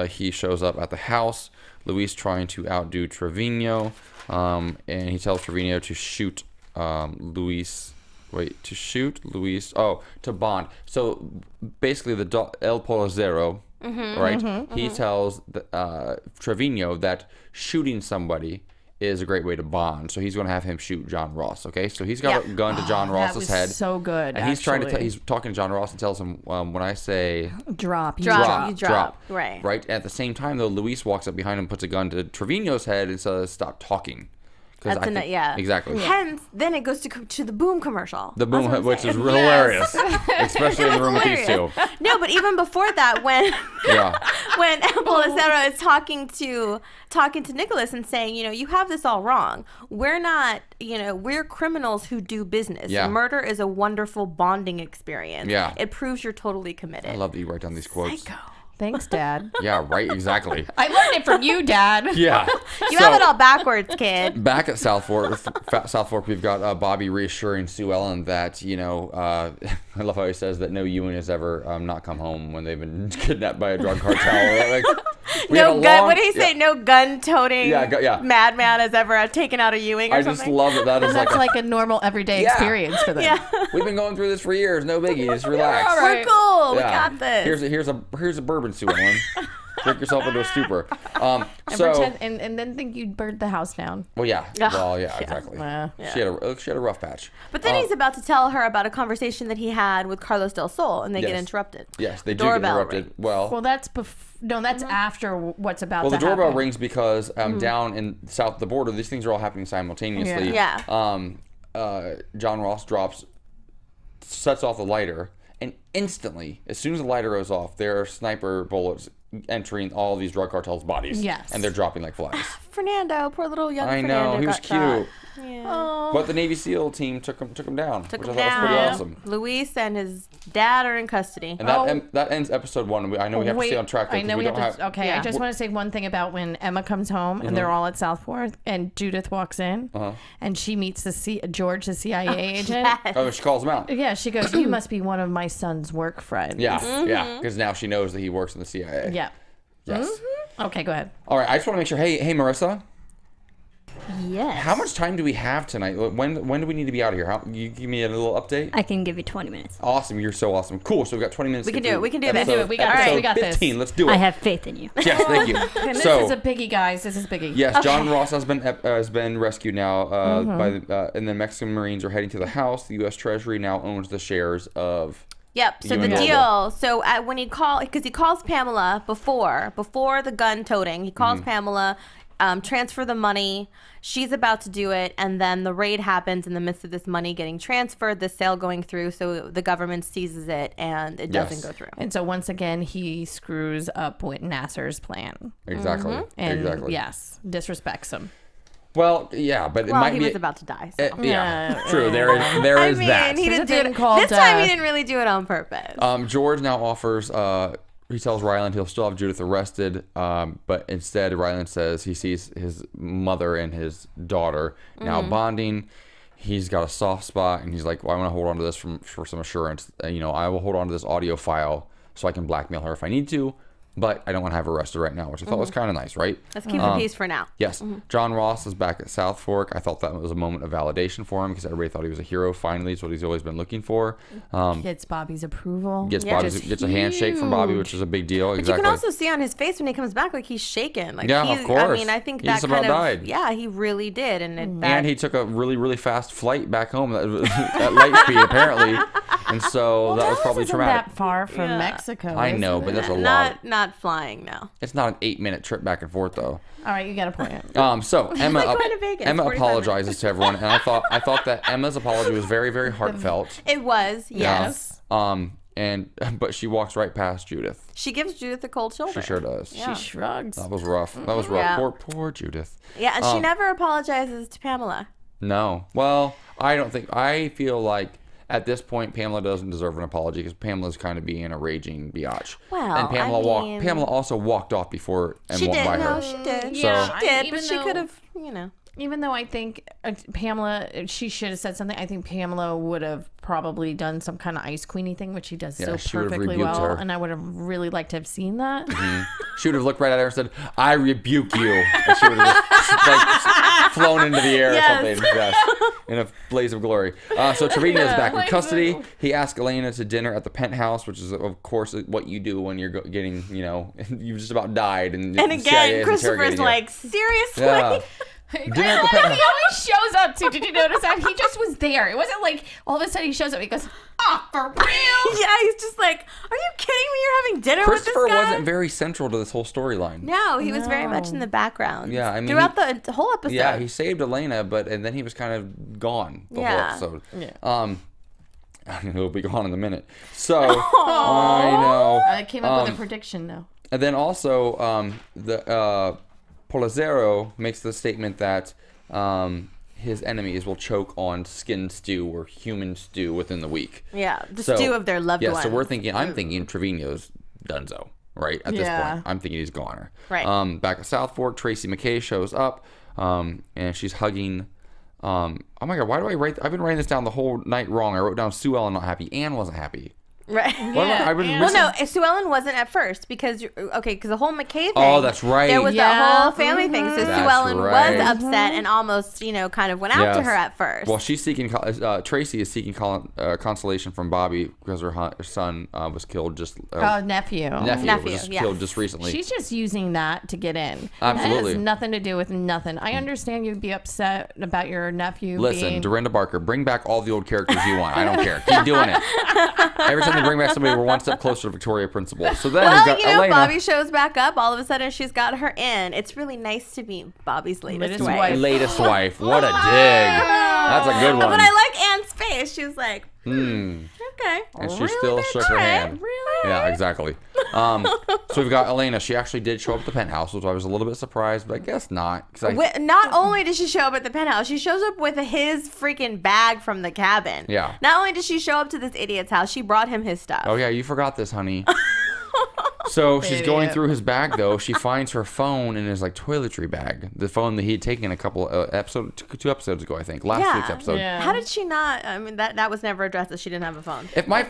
[SPEAKER 2] He shows up at the house. Luis trying to outdo Trevino, and he tells Trevino to shoot Luis. Wait, to shoot Luis? Oh, to bond. So basically, El Polizero, right? He tells Trevino that shooting somebody is a great way to bond. So he's going to have him shoot John Ross. Okay, so he's got a gun to John Ross's head.
[SPEAKER 3] So good.
[SPEAKER 2] And he's trying to. He's talking to John Ross and tells him, when I say
[SPEAKER 3] drop.
[SPEAKER 4] You drop. Right.
[SPEAKER 2] Right. At the same time, though, Luis walks up behind him, puts a gun to Trevino's head, and says, "Stop talking." Exactly.
[SPEAKER 4] Hence, then it goes to the boom commercial.
[SPEAKER 2] The boom, which is hilarious, especially in the room with these two.
[SPEAKER 4] No, but even before that, when when Polizero is talking to Nicholas and saying, you know, you have this all wrong. We're not, you know, we're criminals who do business.
[SPEAKER 2] Yeah.
[SPEAKER 4] Murder is a wonderful bonding experience.
[SPEAKER 2] Yeah.
[SPEAKER 4] It proves you're totally committed.
[SPEAKER 2] I love that you write down these quotes.
[SPEAKER 4] Psycho.
[SPEAKER 3] Thanks, Dad.
[SPEAKER 2] Yeah, right, exactly.
[SPEAKER 3] I learned it from you, Dad.
[SPEAKER 2] Yeah.
[SPEAKER 4] You have it all backwards, kid.
[SPEAKER 2] Back at South Fork, we've got Bobby reassuring Sue Ellen that, you know, I love how he says that no Ewing has ever not come home when they've been kidnapped by a drug cartel. Like,
[SPEAKER 4] no gun. What did he say? No gun-toting madman has ever taken out a Ewing or something?
[SPEAKER 2] I just love it. That is
[SPEAKER 3] that's like a normal everyday experience for them.
[SPEAKER 4] Yeah.
[SPEAKER 2] We've been going through this for years. No biggie. Just relax.
[SPEAKER 4] All right. We're cool. We got this.
[SPEAKER 2] Here's a bourbon, Sue Ellen. Drink yourself into a stupor.
[SPEAKER 3] And then think you'd burn the house down.
[SPEAKER 2] Well, yeah. Well, yeah, exactly. She had a rough patch.
[SPEAKER 4] But then he's about to tell her about a conversation that he had with Carlos Del Sol, and they get interrupted.
[SPEAKER 2] Yes, they do get interrupted.
[SPEAKER 4] Rings.
[SPEAKER 2] Well,
[SPEAKER 3] that's that's after what's about to happen.
[SPEAKER 2] Well, the doorbell rings because down in south of the border, these things are all happening simultaneously.
[SPEAKER 4] Yeah.
[SPEAKER 2] John Ross sets off the lighter, and instantly, as soon as the lighter goes off, there are sniper bullets entering all these drug cartels' bodies.
[SPEAKER 3] Yes.
[SPEAKER 2] And they're dropping like flies.
[SPEAKER 4] Fernando, poor little young Fernando.
[SPEAKER 2] I know, he was cute.
[SPEAKER 4] Shot. Yeah.
[SPEAKER 2] But the Navy SEAL team took him down, which I thought was pretty awesome.
[SPEAKER 4] Luis and his dad are in custody.
[SPEAKER 2] And that ends episode 1. I know we have to stay on track.
[SPEAKER 3] I know we have to. Okay, I just want to say one thing about when Emma comes home and they're all at South Fork and Judith walks in and she meets George, the CIA agent.
[SPEAKER 2] Oh, she calls him out.
[SPEAKER 3] Yeah, she goes, "You must be one of my son's work friends."
[SPEAKER 2] Yeah, yeah, because now she knows that he works in the CIA.
[SPEAKER 3] Yeah.
[SPEAKER 2] Yes.
[SPEAKER 3] Okay, go ahead.
[SPEAKER 2] All right, I just want to make sure. Hey, Marissa.
[SPEAKER 4] Yes.
[SPEAKER 2] How much time do we have tonight? When do we need to be out of here? You give me a little update?
[SPEAKER 5] I can give you 20 minutes.
[SPEAKER 2] Awesome. You're so awesome. Cool. So we've got 20 minutes.
[SPEAKER 4] We can do it. We can do this.
[SPEAKER 3] We got this. We got
[SPEAKER 2] 15.
[SPEAKER 3] This.
[SPEAKER 2] Let's do it.
[SPEAKER 5] I have faith in you.
[SPEAKER 2] Yes, thank you.
[SPEAKER 3] And this is a biggie, guys. This is biggie.
[SPEAKER 2] Yes, John Ross has been rescued now and the Mexican Marines are heading to the house. The U.S. Treasury now owns the shares of...
[SPEAKER 4] Yep. So the deal. So when he calls Pamela before the gun toting, he calls Pamela, transfer the money. She's about to do it, and then the raid happens in the midst of this money getting transferred, the sale going through. So the government seizes it, and it doesn't go through. And
[SPEAKER 3] so once again, he screws up with Nasser's plan.
[SPEAKER 2] Exactly.
[SPEAKER 3] And
[SPEAKER 2] exactly.
[SPEAKER 3] Yes, disrespects him.
[SPEAKER 2] Well, yeah, but it might be...
[SPEAKER 4] he was about to die. So.
[SPEAKER 2] True. There is that.
[SPEAKER 4] He didn't do it. This time he didn't really do it on purpose.
[SPEAKER 2] George now offers... he tells Ryland he'll still have Judith arrested, but instead Ryland says he sees his mother and his daughter now bonding. He's got a soft spot, and he's like, well, I want to hold on to this for some assurance. I will hold on to this audio file so I can blackmail her if I need to. But I don't want to have her arrested right now, which I thought was kind of nice, right?
[SPEAKER 4] Let's keep the peace for now.
[SPEAKER 2] Yes. John Ross is back at South Fork. I thought that was a moment of validation for him because everybody thought he was a hero. Finally, it's what he's always been looking for.
[SPEAKER 3] Gets Bobby's approval.
[SPEAKER 2] Gets a handshake from Bobby, which is a big deal.
[SPEAKER 4] But you can also see on his face when he comes back, like he's shaken. Like
[SPEAKER 2] of course.
[SPEAKER 4] I mean, I think that kind of
[SPEAKER 2] died.
[SPEAKER 4] Yeah, he really did,
[SPEAKER 2] and he took a really, really fast flight back home at light speed apparently, and so that was probably traumatic.
[SPEAKER 3] That far from Mexico.
[SPEAKER 2] I know, but that's a lot.
[SPEAKER 4] Not flying now.
[SPEAKER 2] It's not an 8-minute trip back and forth though.
[SPEAKER 3] All right, you got a point.
[SPEAKER 2] So Emma Emma
[SPEAKER 4] 45
[SPEAKER 2] apologizes to everyone, and I thought that Emma's apology was very, very heartfelt.
[SPEAKER 4] It was, yes.
[SPEAKER 2] But she walks right past Judith.
[SPEAKER 4] She gives Judith a cold shoulder.
[SPEAKER 2] She sure does.
[SPEAKER 3] Yeah. She shrugs.
[SPEAKER 2] That was rough.
[SPEAKER 4] Yeah.
[SPEAKER 2] Poor Judith.
[SPEAKER 4] Yeah, and she never apologizes to Pamela.
[SPEAKER 2] No. Well, I feel like at this point, Pamela doesn't deserve an apology because Pamela's kind of being a raging biatch.
[SPEAKER 4] Well,
[SPEAKER 2] and Pamela also walked off before and walked by her.
[SPEAKER 4] No, she did.
[SPEAKER 3] Yeah,
[SPEAKER 4] she did, but she could have,
[SPEAKER 3] Even though I think Pamela, she should have said something. I think Pamela would have probably done some kind of Ice Queenie thing, which she does so perfectly well. Her. And I would have really liked to have seen that. Mm-hmm.
[SPEAKER 2] She would have looked right at her and said, "I rebuke you." And she would have just like flown into the air or something. Yes, in a blaze of glory. So Trevino's back in custody. He asked Elena to dinner at the penthouse, which is, of course, what you do when you're getting, you just about died. And
[SPEAKER 4] again, Christopher's like, seriously?
[SPEAKER 2] Yeah.
[SPEAKER 3] He always shows up too. Did you notice that? He just was there. It wasn't like all of a sudden he shows up and he goes, "Oh, for real?"
[SPEAKER 4] Yeah, he's just like, "Are you kidding me? You're having dinner with this guy?"
[SPEAKER 2] Christopher wasn't very central to this whole storyline.
[SPEAKER 4] No, he was very much in the background.
[SPEAKER 2] Yeah, I mean,
[SPEAKER 4] throughout the whole episode.
[SPEAKER 2] Yeah, he saved Elena, and then he was kind of gone the whole episode. Yeah. He'll be gone in a minute. So I know.
[SPEAKER 3] I came up with a prediction though.
[SPEAKER 2] And then also the Polizero makes the statement that his enemies will choke on skin stew or human stew within the week.
[SPEAKER 4] Yeah, the stew of their loved ones.
[SPEAKER 2] Yeah, so I'm thinking Trevino's donezo, right? At this point, I'm thinking he's goner.
[SPEAKER 4] Right.
[SPEAKER 2] Back at South Fork, Tracy McKay shows up, and she's hugging. Oh my God, why do I've been writing this down the whole night wrong. I wrote down Sue Ellen not happy. Anne wasn't happy.
[SPEAKER 4] Right.
[SPEAKER 2] Well,
[SPEAKER 4] no, Sue Ellen wasn't at first because the whole McKay thing.
[SPEAKER 2] Oh, that's right.
[SPEAKER 4] There was that whole family thing, so Sue Ellen was upset and almost, kind of went after her at first.
[SPEAKER 2] Well, she's seeking. Tracy is seeking consolation from Bobby because her son was killed
[SPEAKER 3] nephew
[SPEAKER 2] was killed just recently.
[SPEAKER 3] She's just using that to get in.
[SPEAKER 2] Absolutely.
[SPEAKER 3] That has nothing to do with nothing. I understand you'd be upset about your nephew.
[SPEAKER 2] Listen, Dorinda Barker, bring back all the old characters you want. I don't care. Keep doing it. Every time they bring back somebody, we're one step closer to Victoria Principal. So then we've got Elena.
[SPEAKER 4] Bobby shows back up. All of a sudden, she's got her in. It's really nice to meet Bobby's latest wife.
[SPEAKER 2] Latest wife. What a dig. That's a good one.
[SPEAKER 4] But I like Anne's face. She was like, okay.
[SPEAKER 2] And she still shook her hand.
[SPEAKER 3] Really?
[SPEAKER 2] Yeah, exactly. So we've got Elena. She actually did show up at the penthouse, which I was a little bit surprised, but I guess not.
[SPEAKER 4] Not only did she show up at the penthouse, she shows up with his freaking bag from the cabin.
[SPEAKER 2] Yeah.
[SPEAKER 4] Not only did she show up to this idiot's house, she brought him his stuff.
[SPEAKER 2] Oh, yeah, you forgot this, honey. So she's going through his bag, though. She finds her phone in his toiletry bag. The phone that he had taken a couple two episodes ago, I think. Last week's episode.
[SPEAKER 3] Yeah.
[SPEAKER 4] How did she not? I mean, that was never addressed that she didn't have a phone.
[SPEAKER 2] If my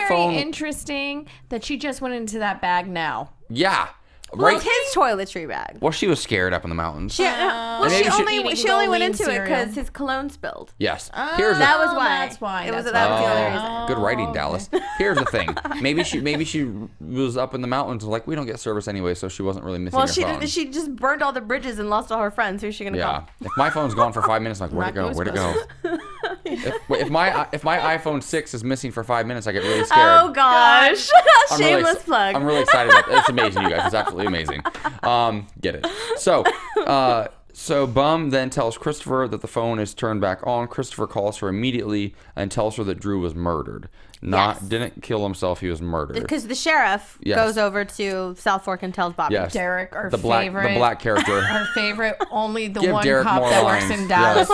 [SPEAKER 2] phone,
[SPEAKER 3] interesting that she just went into that bag now.
[SPEAKER 2] Yeah.
[SPEAKER 4] Well, it's his toiletry bag.
[SPEAKER 2] Well, she was scared up in the mountains.
[SPEAKER 4] She only went into it because his cologne spilled.
[SPEAKER 2] Yes.
[SPEAKER 4] That was why.
[SPEAKER 3] That's why.
[SPEAKER 4] That was the only reason.
[SPEAKER 2] Good writing, Dallas. Here's the thing. Maybe she was up in the mountains like, we don't get service anyway, so she wasn't really missing her phone.
[SPEAKER 4] She just burned all the bridges and lost all her friends. Who's she gonna call?
[SPEAKER 2] If my phone's gone for 5 minutes, I'm like, where'd it go? If my iPhone 6 is missing for 5 minutes, I get really scared.
[SPEAKER 4] Oh gosh. Shameless plug.
[SPEAKER 2] I'm really excited about it. It's amazing, you guys. It's absolutely amazing. Get it. So Bum then tells Christopher that the phone is turned back on. Christopher calls her immediately and tells her that Drew was murdered. Didn't kill himself, he was murdered.
[SPEAKER 4] Because the sheriff goes over to South Fork and tells Bobby.
[SPEAKER 2] Yes.
[SPEAKER 3] Derek,
[SPEAKER 2] the black character.
[SPEAKER 3] Our favorite, only the
[SPEAKER 2] Give
[SPEAKER 3] one
[SPEAKER 2] Derek
[SPEAKER 3] cop that works in Dallas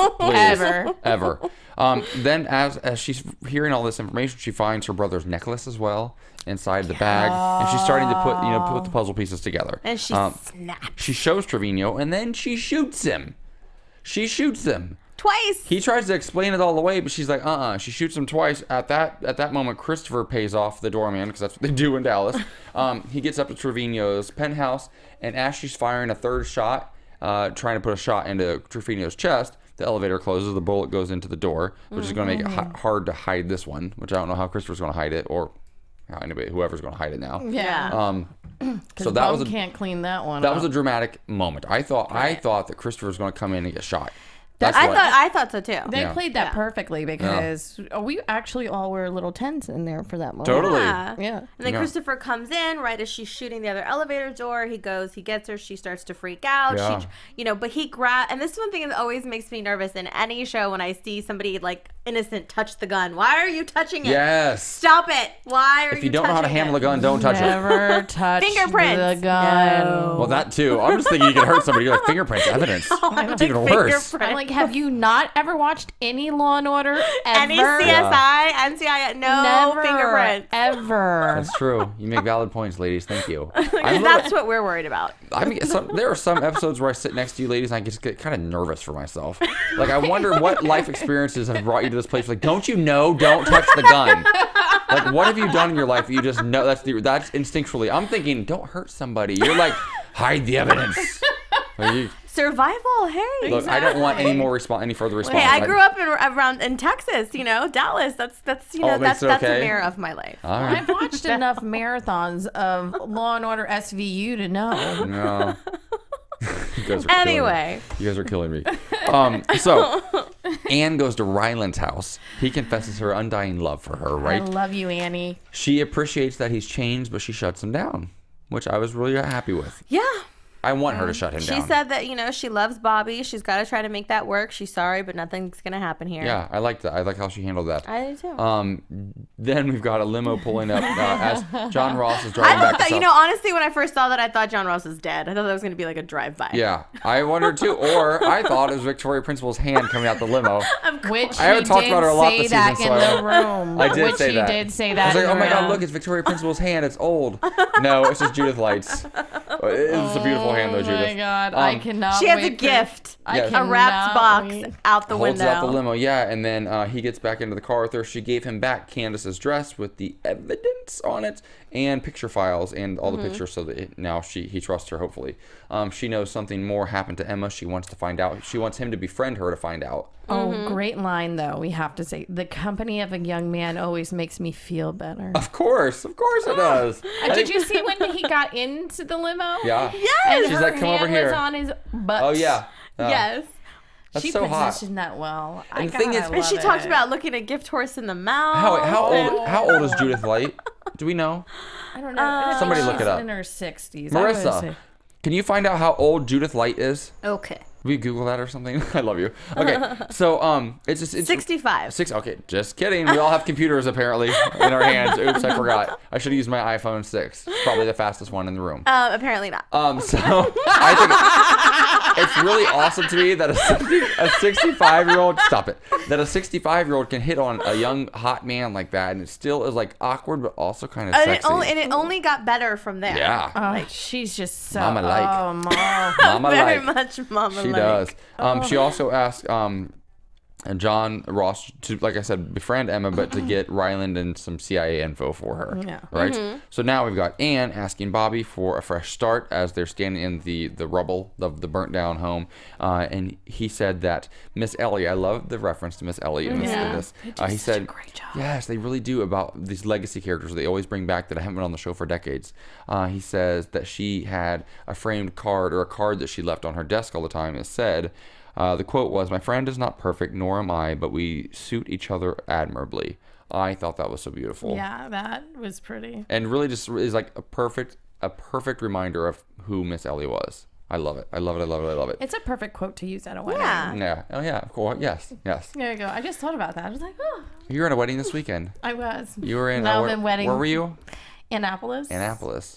[SPEAKER 2] ever. Then as she's hearing all this information, she finds her brother's necklace as well inside the bag, and she's starting to put the puzzle pieces together.
[SPEAKER 4] And she snaps.
[SPEAKER 2] She shows Trevino, and then she shoots him.
[SPEAKER 4] Twice.
[SPEAKER 2] He tries to explain it all away, but she's like, She shoots him twice. At that moment, Christopher pays off the doorman, because that's what they do in Dallas. He gets up to Trevino's penthouse, and as she's firing a third shot, trying to put a shot into Trevino's chest, the elevator closes, the bullet goes into the door, which is going to make it hard to hide this one, which I don't know how Christopher's going to hide it, or how anybody, whoever's going to hide it now.
[SPEAKER 3] Yeah.
[SPEAKER 2] So that
[SPEAKER 3] can't clean that one.
[SPEAKER 2] That was a dramatic moment. I thought that Christopher was going to come in and get shot.
[SPEAKER 4] I thought so too.
[SPEAKER 3] They played that perfectly because we actually all were little tense in there for that moment.
[SPEAKER 2] Totally.
[SPEAKER 3] Yeah.
[SPEAKER 4] And then Christopher comes in right as she's shooting the other elevator door. He gets her. She starts to freak out.
[SPEAKER 2] Yeah.
[SPEAKER 4] But he and this is one thing that always makes me nervous in any show when I see somebody innocent touch the gun? Why are you touching it?
[SPEAKER 2] Yes.
[SPEAKER 4] Stop it. Why are you
[SPEAKER 2] If you don't know how to handle a gun, don't touch it.
[SPEAKER 3] Never touch
[SPEAKER 4] Fingerprints.
[SPEAKER 3] the gun.
[SPEAKER 4] No.
[SPEAKER 2] Well, that too. I'm just thinking you could hurt somebody. You're like, fingerprints, evidence. It's even worse.
[SPEAKER 3] I'm like, have you not ever watched any Law and Order ever?
[SPEAKER 4] Any CSI, NCIS, no fingerprints.
[SPEAKER 3] Ever.
[SPEAKER 2] That's true. You make valid points, ladies. Thank you.
[SPEAKER 4] That's what we're worried about.
[SPEAKER 2] I mean, there are some episodes where I sit next to you ladies and I just get kind of nervous for myself. Like, I wonder what life experiences have brought you to this place. Like, don't you know? Don't touch the gun. Like, what have you done in your life that you just know? That's instinctually. I'm thinking, don't hurt somebody. You're like, hide the evidence.
[SPEAKER 4] Survival, hey.
[SPEAKER 2] Look, I don't want any further response.
[SPEAKER 4] Hey, I grew up in Texas, Dallas. That's that's
[SPEAKER 2] okay?
[SPEAKER 4] a mirror of my life.
[SPEAKER 2] All right.
[SPEAKER 3] I've watched enough marathons of Law and Order SVU to know.
[SPEAKER 2] No.
[SPEAKER 4] Anyway.
[SPEAKER 2] You guys are killing me. So, Anne goes to Ryland's house. He confesses her undying love for her, right?
[SPEAKER 3] I love you, Annie.
[SPEAKER 2] She appreciates that he's changed, but she shuts him down, which I was really happy with.
[SPEAKER 4] Yeah.
[SPEAKER 2] I want her to shut him down.
[SPEAKER 4] She said that, she loves Bobby. She's got to try to make that work. She's sorry, but nothing's going to happen here.
[SPEAKER 2] Yeah, I like that. I like how she handled that.
[SPEAKER 4] I do too.
[SPEAKER 2] Then we've got a limo pulling up as John Ross is driving back to South.
[SPEAKER 4] Honestly, when I first saw that, I thought John Ross was dead. I thought that was going to be like a drive-by.
[SPEAKER 2] Yeah, I wondered too. Or I thought it was Victoria Principal's hand coming out the limo.
[SPEAKER 3] Which
[SPEAKER 2] I haven't talked about her a lot this season,
[SPEAKER 3] that
[SPEAKER 2] so
[SPEAKER 3] in the room.
[SPEAKER 2] I did
[SPEAKER 3] Which
[SPEAKER 2] say that.
[SPEAKER 3] She did say that.
[SPEAKER 2] I was like,
[SPEAKER 3] in
[SPEAKER 2] oh
[SPEAKER 3] the
[SPEAKER 2] my God,
[SPEAKER 3] room.
[SPEAKER 2] look, it's Victoria Principal's hand. It's old. No, it's just Judith Light's. It's a beautiful hand though, Judith.
[SPEAKER 3] Oh my God, I cannot
[SPEAKER 4] She has
[SPEAKER 3] wait
[SPEAKER 4] a gift.
[SPEAKER 2] Yes.
[SPEAKER 4] A wrapped box out the
[SPEAKER 2] Holds
[SPEAKER 4] window.
[SPEAKER 2] out the limo, yeah, and then he gets back into the car with her. She gave him back Candace's dress with the evidence on it and picture files and all the pictures, so that now he trusts her. Hopefully, she knows something more happened to Emma. She wants to find out. She wants him to befriend her to find out.
[SPEAKER 3] Oh, great line though. We have to say, the company of a young man always makes me feel better.
[SPEAKER 2] Of course it does.
[SPEAKER 3] Did you see when he got into the limo?
[SPEAKER 2] Yeah.
[SPEAKER 4] Yes.
[SPEAKER 3] And
[SPEAKER 2] She's
[SPEAKER 3] her
[SPEAKER 2] like, come over
[SPEAKER 3] hand
[SPEAKER 2] here.
[SPEAKER 3] was on his butt.
[SPEAKER 2] Oh yeah.
[SPEAKER 4] Yes.
[SPEAKER 2] That's
[SPEAKER 3] She
[SPEAKER 2] so hot.
[SPEAKER 3] positioned that well.
[SPEAKER 2] And the thing is,
[SPEAKER 4] And she talked about looking a gift horse in the mouth.
[SPEAKER 2] How old is Judith Light? Do we know?
[SPEAKER 3] I don't know.
[SPEAKER 2] Somebody look it up.
[SPEAKER 3] In her 60s.
[SPEAKER 2] Marissa, can you find out how old Judith Light is?
[SPEAKER 4] Okay.
[SPEAKER 2] Will you Google that or something? I love you. Okay, so it's
[SPEAKER 4] 65.
[SPEAKER 2] Okay, just kidding. We all have computers apparently in our hands. Oops, I forgot. I should have used my iPhone 6. Probably the fastest one in the room.
[SPEAKER 4] Apparently not.
[SPEAKER 2] So I think it's really awesome to me that a 65-year-old that a 65-year-old can hit on a young hot man like that, and it still is like awkward but also kind of sexy.
[SPEAKER 4] It only got better from there.
[SPEAKER 2] Yeah.
[SPEAKER 3] Oh, she's just so.
[SPEAKER 2] Mama like.
[SPEAKER 3] Oh, Mama.
[SPEAKER 2] Mama
[SPEAKER 4] Very
[SPEAKER 2] like.
[SPEAKER 4] much mama
[SPEAKER 2] She
[SPEAKER 4] like.
[SPEAKER 2] does. She also asked John Ross to, like I said, befriend Emma, but to get Ryland and some CIA info for her.
[SPEAKER 3] Yeah.
[SPEAKER 2] Right? So now we've got Anne asking Bobby for a fresh start as they're standing in the rubble of the burnt down home. And he said that Miss Ellie, I love the reference to Miss Ellie in this. He said,
[SPEAKER 3] a great job.
[SPEAKER 2] yes, they really do, about these legacy characters they always bring back that haven't been on the show for decades. He says that she had a framed card, or a card that she left on her desk all the time. It said, the quote was, "My friend is not perfect, nor am I, but we suit each other admirably." I thought that was so beautiful.
[SPEAKER 3] Yeah, that was pretty.
[SPEAKER 2] And really just is like a perfect reminder of who Miss Ellie was. I love it. I love it.
[SPEAKER 3] It's a perfect quote to use at a wedding.
[SPEAKER 4] Yeah.
[SPEAKER 2] Yeah. Oh yeah, of course. Yes.
[SPEAKER 3] There you go. I just thought about that. I was like, oh.
[SPEAKER 2] You were at a wedding this weekend.
[SPEAKER 3] I was.
[SPEAKER 2] You were in
[SPEAKER 3] wedding.
[SPEAKER 2] Where were you?
[SPEAKER 3] Annapolis.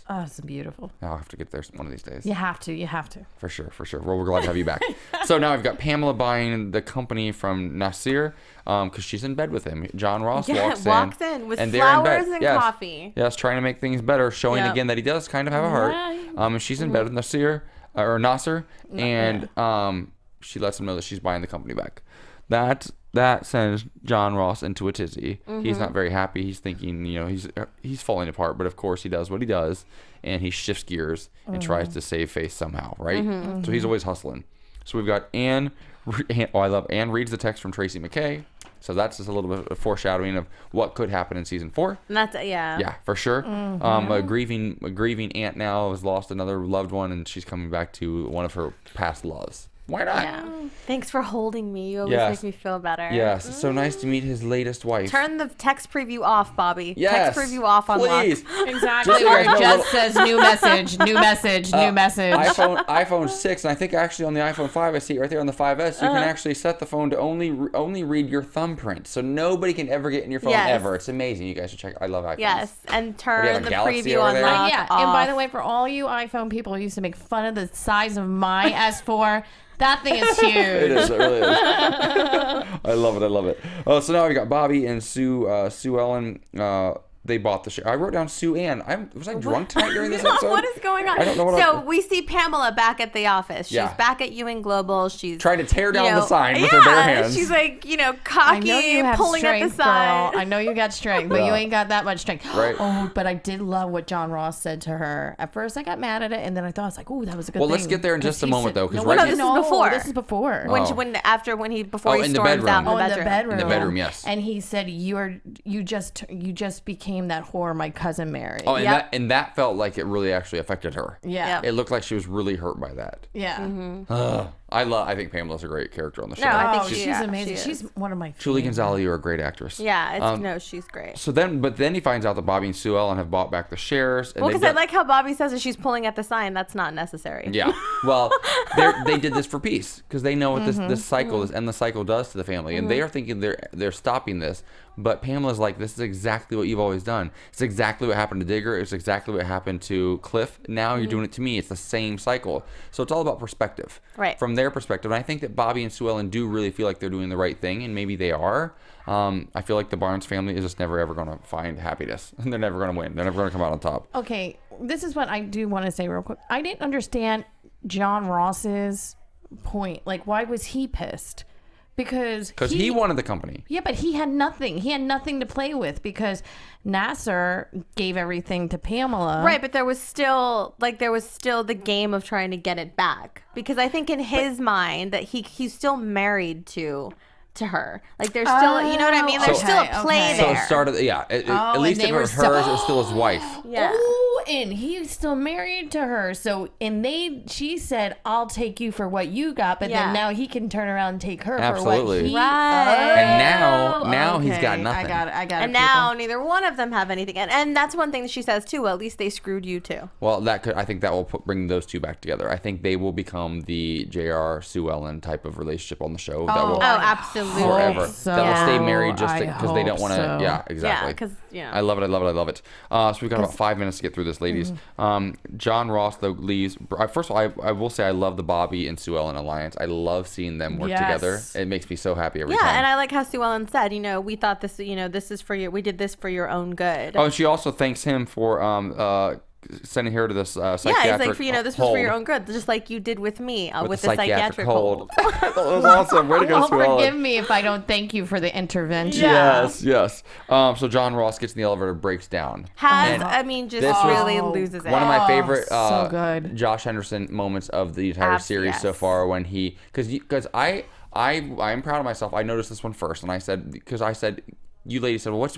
[SPEAKER 2] Oh,
[SPEAKER 3] it's beautiful.
[SPEAKER 2] I'll have to get there one of these days.
[SPEAKER 3] You have to.
[SPEAKER 2] For sure. Well, we're glad to have you back. So now I've got Pamela buying the company from Nasir because she's in bed with him. John Ross walks in
[SPEAKER 4] with
[SPEAKER 2] and they're in bed.
[SPEAKER 4] flowers and coffee.
[SPEAKER 2] Yes, trying to make things better, showing again that he does kind of have a heart. And she's in bed with Nasir, and she lets him know that she's buying the company back. That sends John Ross into a tizzy. He's not very happy. He's thinking, he's falling apart. But of course, he does what he does, and he shifts gears and tries to save face somehow, right? So he's always hustling. So we've got Anne. I love Anne reads the text from Tracy McKay. So that's just a little bit of foreshadowing of what could happen in season 4.
[SPEAKER 4] And that's yeah.
[SPEAKER 2] Yeah, for sure. A grieving aunt now has lost another loved one, and she's coming back to one of her past loves. Why not?
[SPEAKER 4] Yeah. Thanks for holding me. You always
[SPEAKER 2] Yes.
[SPEAKER 4] make me feel better.
[SPEAKER 2] Yes, it's so nice to meet his latest wife.
[SPEAKER 4] Turn the text preview off, Bobby.
[SPEAKER 2] Yes,
[SPEAKER 4] Text preview off on lock.
[SPEAKER 2] please.
[SPEAKER 3] Exactly.
[SPEAKER 2] Just so
[SPEAKER 3] Where
[SPEAKER 2] you guys
[SPEAKER 3] it
[SPEAKER 2] know,
[SPEAKER 3] just says new message, new message, new message.
[SPEAKER 2] iPhone 6, and I think actually on the iPhone 5, I see it right there on the 5S, you can actually set the phone to only read your thumbprint, so nobody can ever get in your phone ever. It's amazing. You guys should check. I love iPhones.
[SPEAKER 4] Yes, and
[SPEAKER 2] do you have,
[SPEAKER 4] turn
[SPEAKER 2] a
[SPEAKER 4] the
[SPEAKER 2] Galaxy
[SPEAKER 4] preview
[SPEAKER 2] over
[SPEAKER 4] on
[SPEAKER 2] there?
[SPEAKER 4] lock
[SPEAKER 3] Yeah,
[SPEAKER 4] off.
[SPEAKER 3] and by the way, for all you iPhone people who used to make fun of the size of my S4, that thing is huge.
[SPEAKER 2] It is. It really is. I love it. I love it. So now we got Bobby and Sue Ellen. They bought the share. I wrote down Sue Ann. Was I drunk tonight during this episode?
[SPEAKER 4] What is going on?
[SPEAKER 2] I don't know what
[SPEAKER 4] So we see Pamela back at the office. She's
[SPEAKER 2] Yeah.
[SPEAKER 4] back at Ewing Global. She's
[SPEAKER 2] trying to tear down
[SPEAKER 4] you know,
[SPEAKER 2] the sign with her bare hands.
[SPEAKER 4] She's like,
[SPEAKER 3] I know
[SPEAKER 4] cocky,
[SPEAKER 3] you have
[SPEAKER 4] pulling
[SPEAKER 3] strength,
[SPEAKER 4] at the sign.
[SPEAKER 3] girl. I know you got strength, but you ain't got that much strength.
[SPEAKER 2] Right.
[SPEAKER 3] Oh, but I did love what John Ross said to her. At first, I got mad at it, and then I thought, I was like, "Oh, that was a good
[SPEAKER 2] Well,
[SPEAKER 3] thing."
[SPEAKER 2] let's get there in just a moment, though, 'cause
[SPEAKER 3] no,
[SPEAKER 2] right-
[SPEAKER 4] this is before.
[SPEAKER 3] This is before.
[SPEAKER 4] When before he
[SPEAKER 2] in the
[SPEAKER 4] storms
[SPEAKER 2] bedroom.
[SPEAKER 4] out in the
[SPEAKER 3] in the
[SPEAKER 4] bedroom.
[SPEAKER 3] bedroom.
[SPEAKER 2] In the bedroom, yes.
[SPEAKER 3] And he said, "You just became that whore my cousin married."
[SPEAKER 2] Oh, and that felt like it really actually affected her.
[SPEAKER 3] Yeah.
[SPEAKER 4] Yep.
[SPEAKER 2] It looked like she was really hurt by that.
[SPEAKER 3] Yeah.
[SPEAKER 2] I think Pamela's a great character on the show.
[SPEAKER 4] No, I think
[SPEAKER 3] Oh, she's
[SPEAKER 4] yeah,
[SPEAKER 3] amazing.
[SPEAKER 4] she
[SPEAKER 3] She's
[SPEAKER 4] is.
[SPEAKER 3] one of my
[SPEAKER 2] Julie
[SPEAKER 3] favorites.
[SPEAKER 2] Gonzalo, you're a great actress.
[SPEAKER 4] Yeah, no, she's great.
[SPEAKER 2] So then he finds out that Bobby and Sue Ellen have bought back the shares. And
[SPEAKER 4] Well,
[SPEAKER 2] they've
[SPEAKER 4] because I
[SPEAKER 2] done-
[SPEAKER 4] like how Bobby says that she's pulling at the sign. That's not necessary.
[SPEAKER 2] Yeah. Well, they did this for peace because they know what this cycle, this endless cycle does to the family, and they are thinking they're stopping this. But Pamela's like, this is exactly what you've always done. It's exactly what happened to Digger. It's exactly what happened to Cliff. Now you're doing it to me. It's the same cycle. So it's all about perspective.
[SPEAKER 4] Right.
[SPEAKER 2] From their perspective. And I think that Bobby and Sue Ellen do really feel like they're doing the right thing, and maybe they are. I feel like the Barnes family is just never ever going to find happiness. And they're never going to win. They're never going to come out on top.
[SPEAKER 3] Okay, this is what I do want to say real quick. I didn't understand Ross's point. Like, why was he pissed? Because
[SPEAKER 2] he wanted the company.
[SPEAKER 3] Yeah, but he had nothing. He had nothing to play with because Nasser gave everything to Pamela.
[SPEAKER 4] Right, but there was still the game of trying to get it back, because I think in his mind that he's still married to her. Like there's still, you know what I mean? There's still a play
[SPEAKER 2] So
[SPEAKER 4] there.
[SPEAKER 2] it started, at least if it was hers, it was still his wife.
[SPEAKER 4] Yeah.
[SPEAKER 3] Oh, and he's still married to her. So, she said, "I'll take you for what you got," but then now he can turn around and take her for what
[SPEAKER 2] Absolutely.
[SPEAKER 3] he.
[SPEAKER 4] Right.
[SPEAKER 2] And now he's
[SPEAKER 3] Okay,
[SPEAKER 2] got nothing.
[SPEAKER 3] I got it.
[SPEAKER 4] And now neither one of them have anything. And that's one thing that she says too. Well, at least they screwed you too.
[SPEAKER 2] Well, I think that will bring those two back together. I think they will become the JR Sue Ellen type of relationship on the show. That will
[SPEAKER 4] Absolutely.
[SPEAKER 2] forever.
[SPEAKER 3] so.
[SPEAKER 2] That will stay married just
[SPEAKER 3] I
[SPEAKER 2] because they don't
[SPEAKER 3] hope
[SPEAKER 2] want to.
[SPEAKER 3] so.
[SPEAKER 2] Yeah, exactly.
[SPEAKER 4] Yeah, because
[SPEAKER 2] I love it. I love it. I love it. So we've got about 5 minutes to get through this, ladies. John Ross though leaves. First of all, I will say I love the Bobby and Sue Ellen alliance. I love seeing them work together. It makes me so happy every time.
[SPEAKER 4] Yeah, and I like how Sue Ellen said, we thought this, this is for you. We did this for your own good.
[SPEAKER 2] Oh, and she also thanks him for sending her to this psychiatric
[SPEAKER 4] Yeah, it's like, this was for your
[SPEAKER 2] hold.
[SPEAKER 4] own good, just like you did with me with
[SPEAKER 2] the
[SPEAKER 4] the psychiatric hold.
[SPEAKER 2] I thought that was awesome. Way to go,
[SPEAKER 3] Well,
[SPEAKER 2] Sue Ellen.
[SPEAKER 3] forgive me if I don't thank you for the intervention.
[SPEAKER 2] Yes. So John Ross gets in the elevator, breaks down.
[SPEAKER 4] Just
[SPEAKER 2] this was
[SPEAKER 4] really loses it.
[SPEAKER 2] One of my favorite
[SPEAKER 3] so good.
[SPEAKER 2] Josh Henderson moments of the entire series so far, when because I'm proud of myself. I noticed this one first, and I said, you ladies said, well,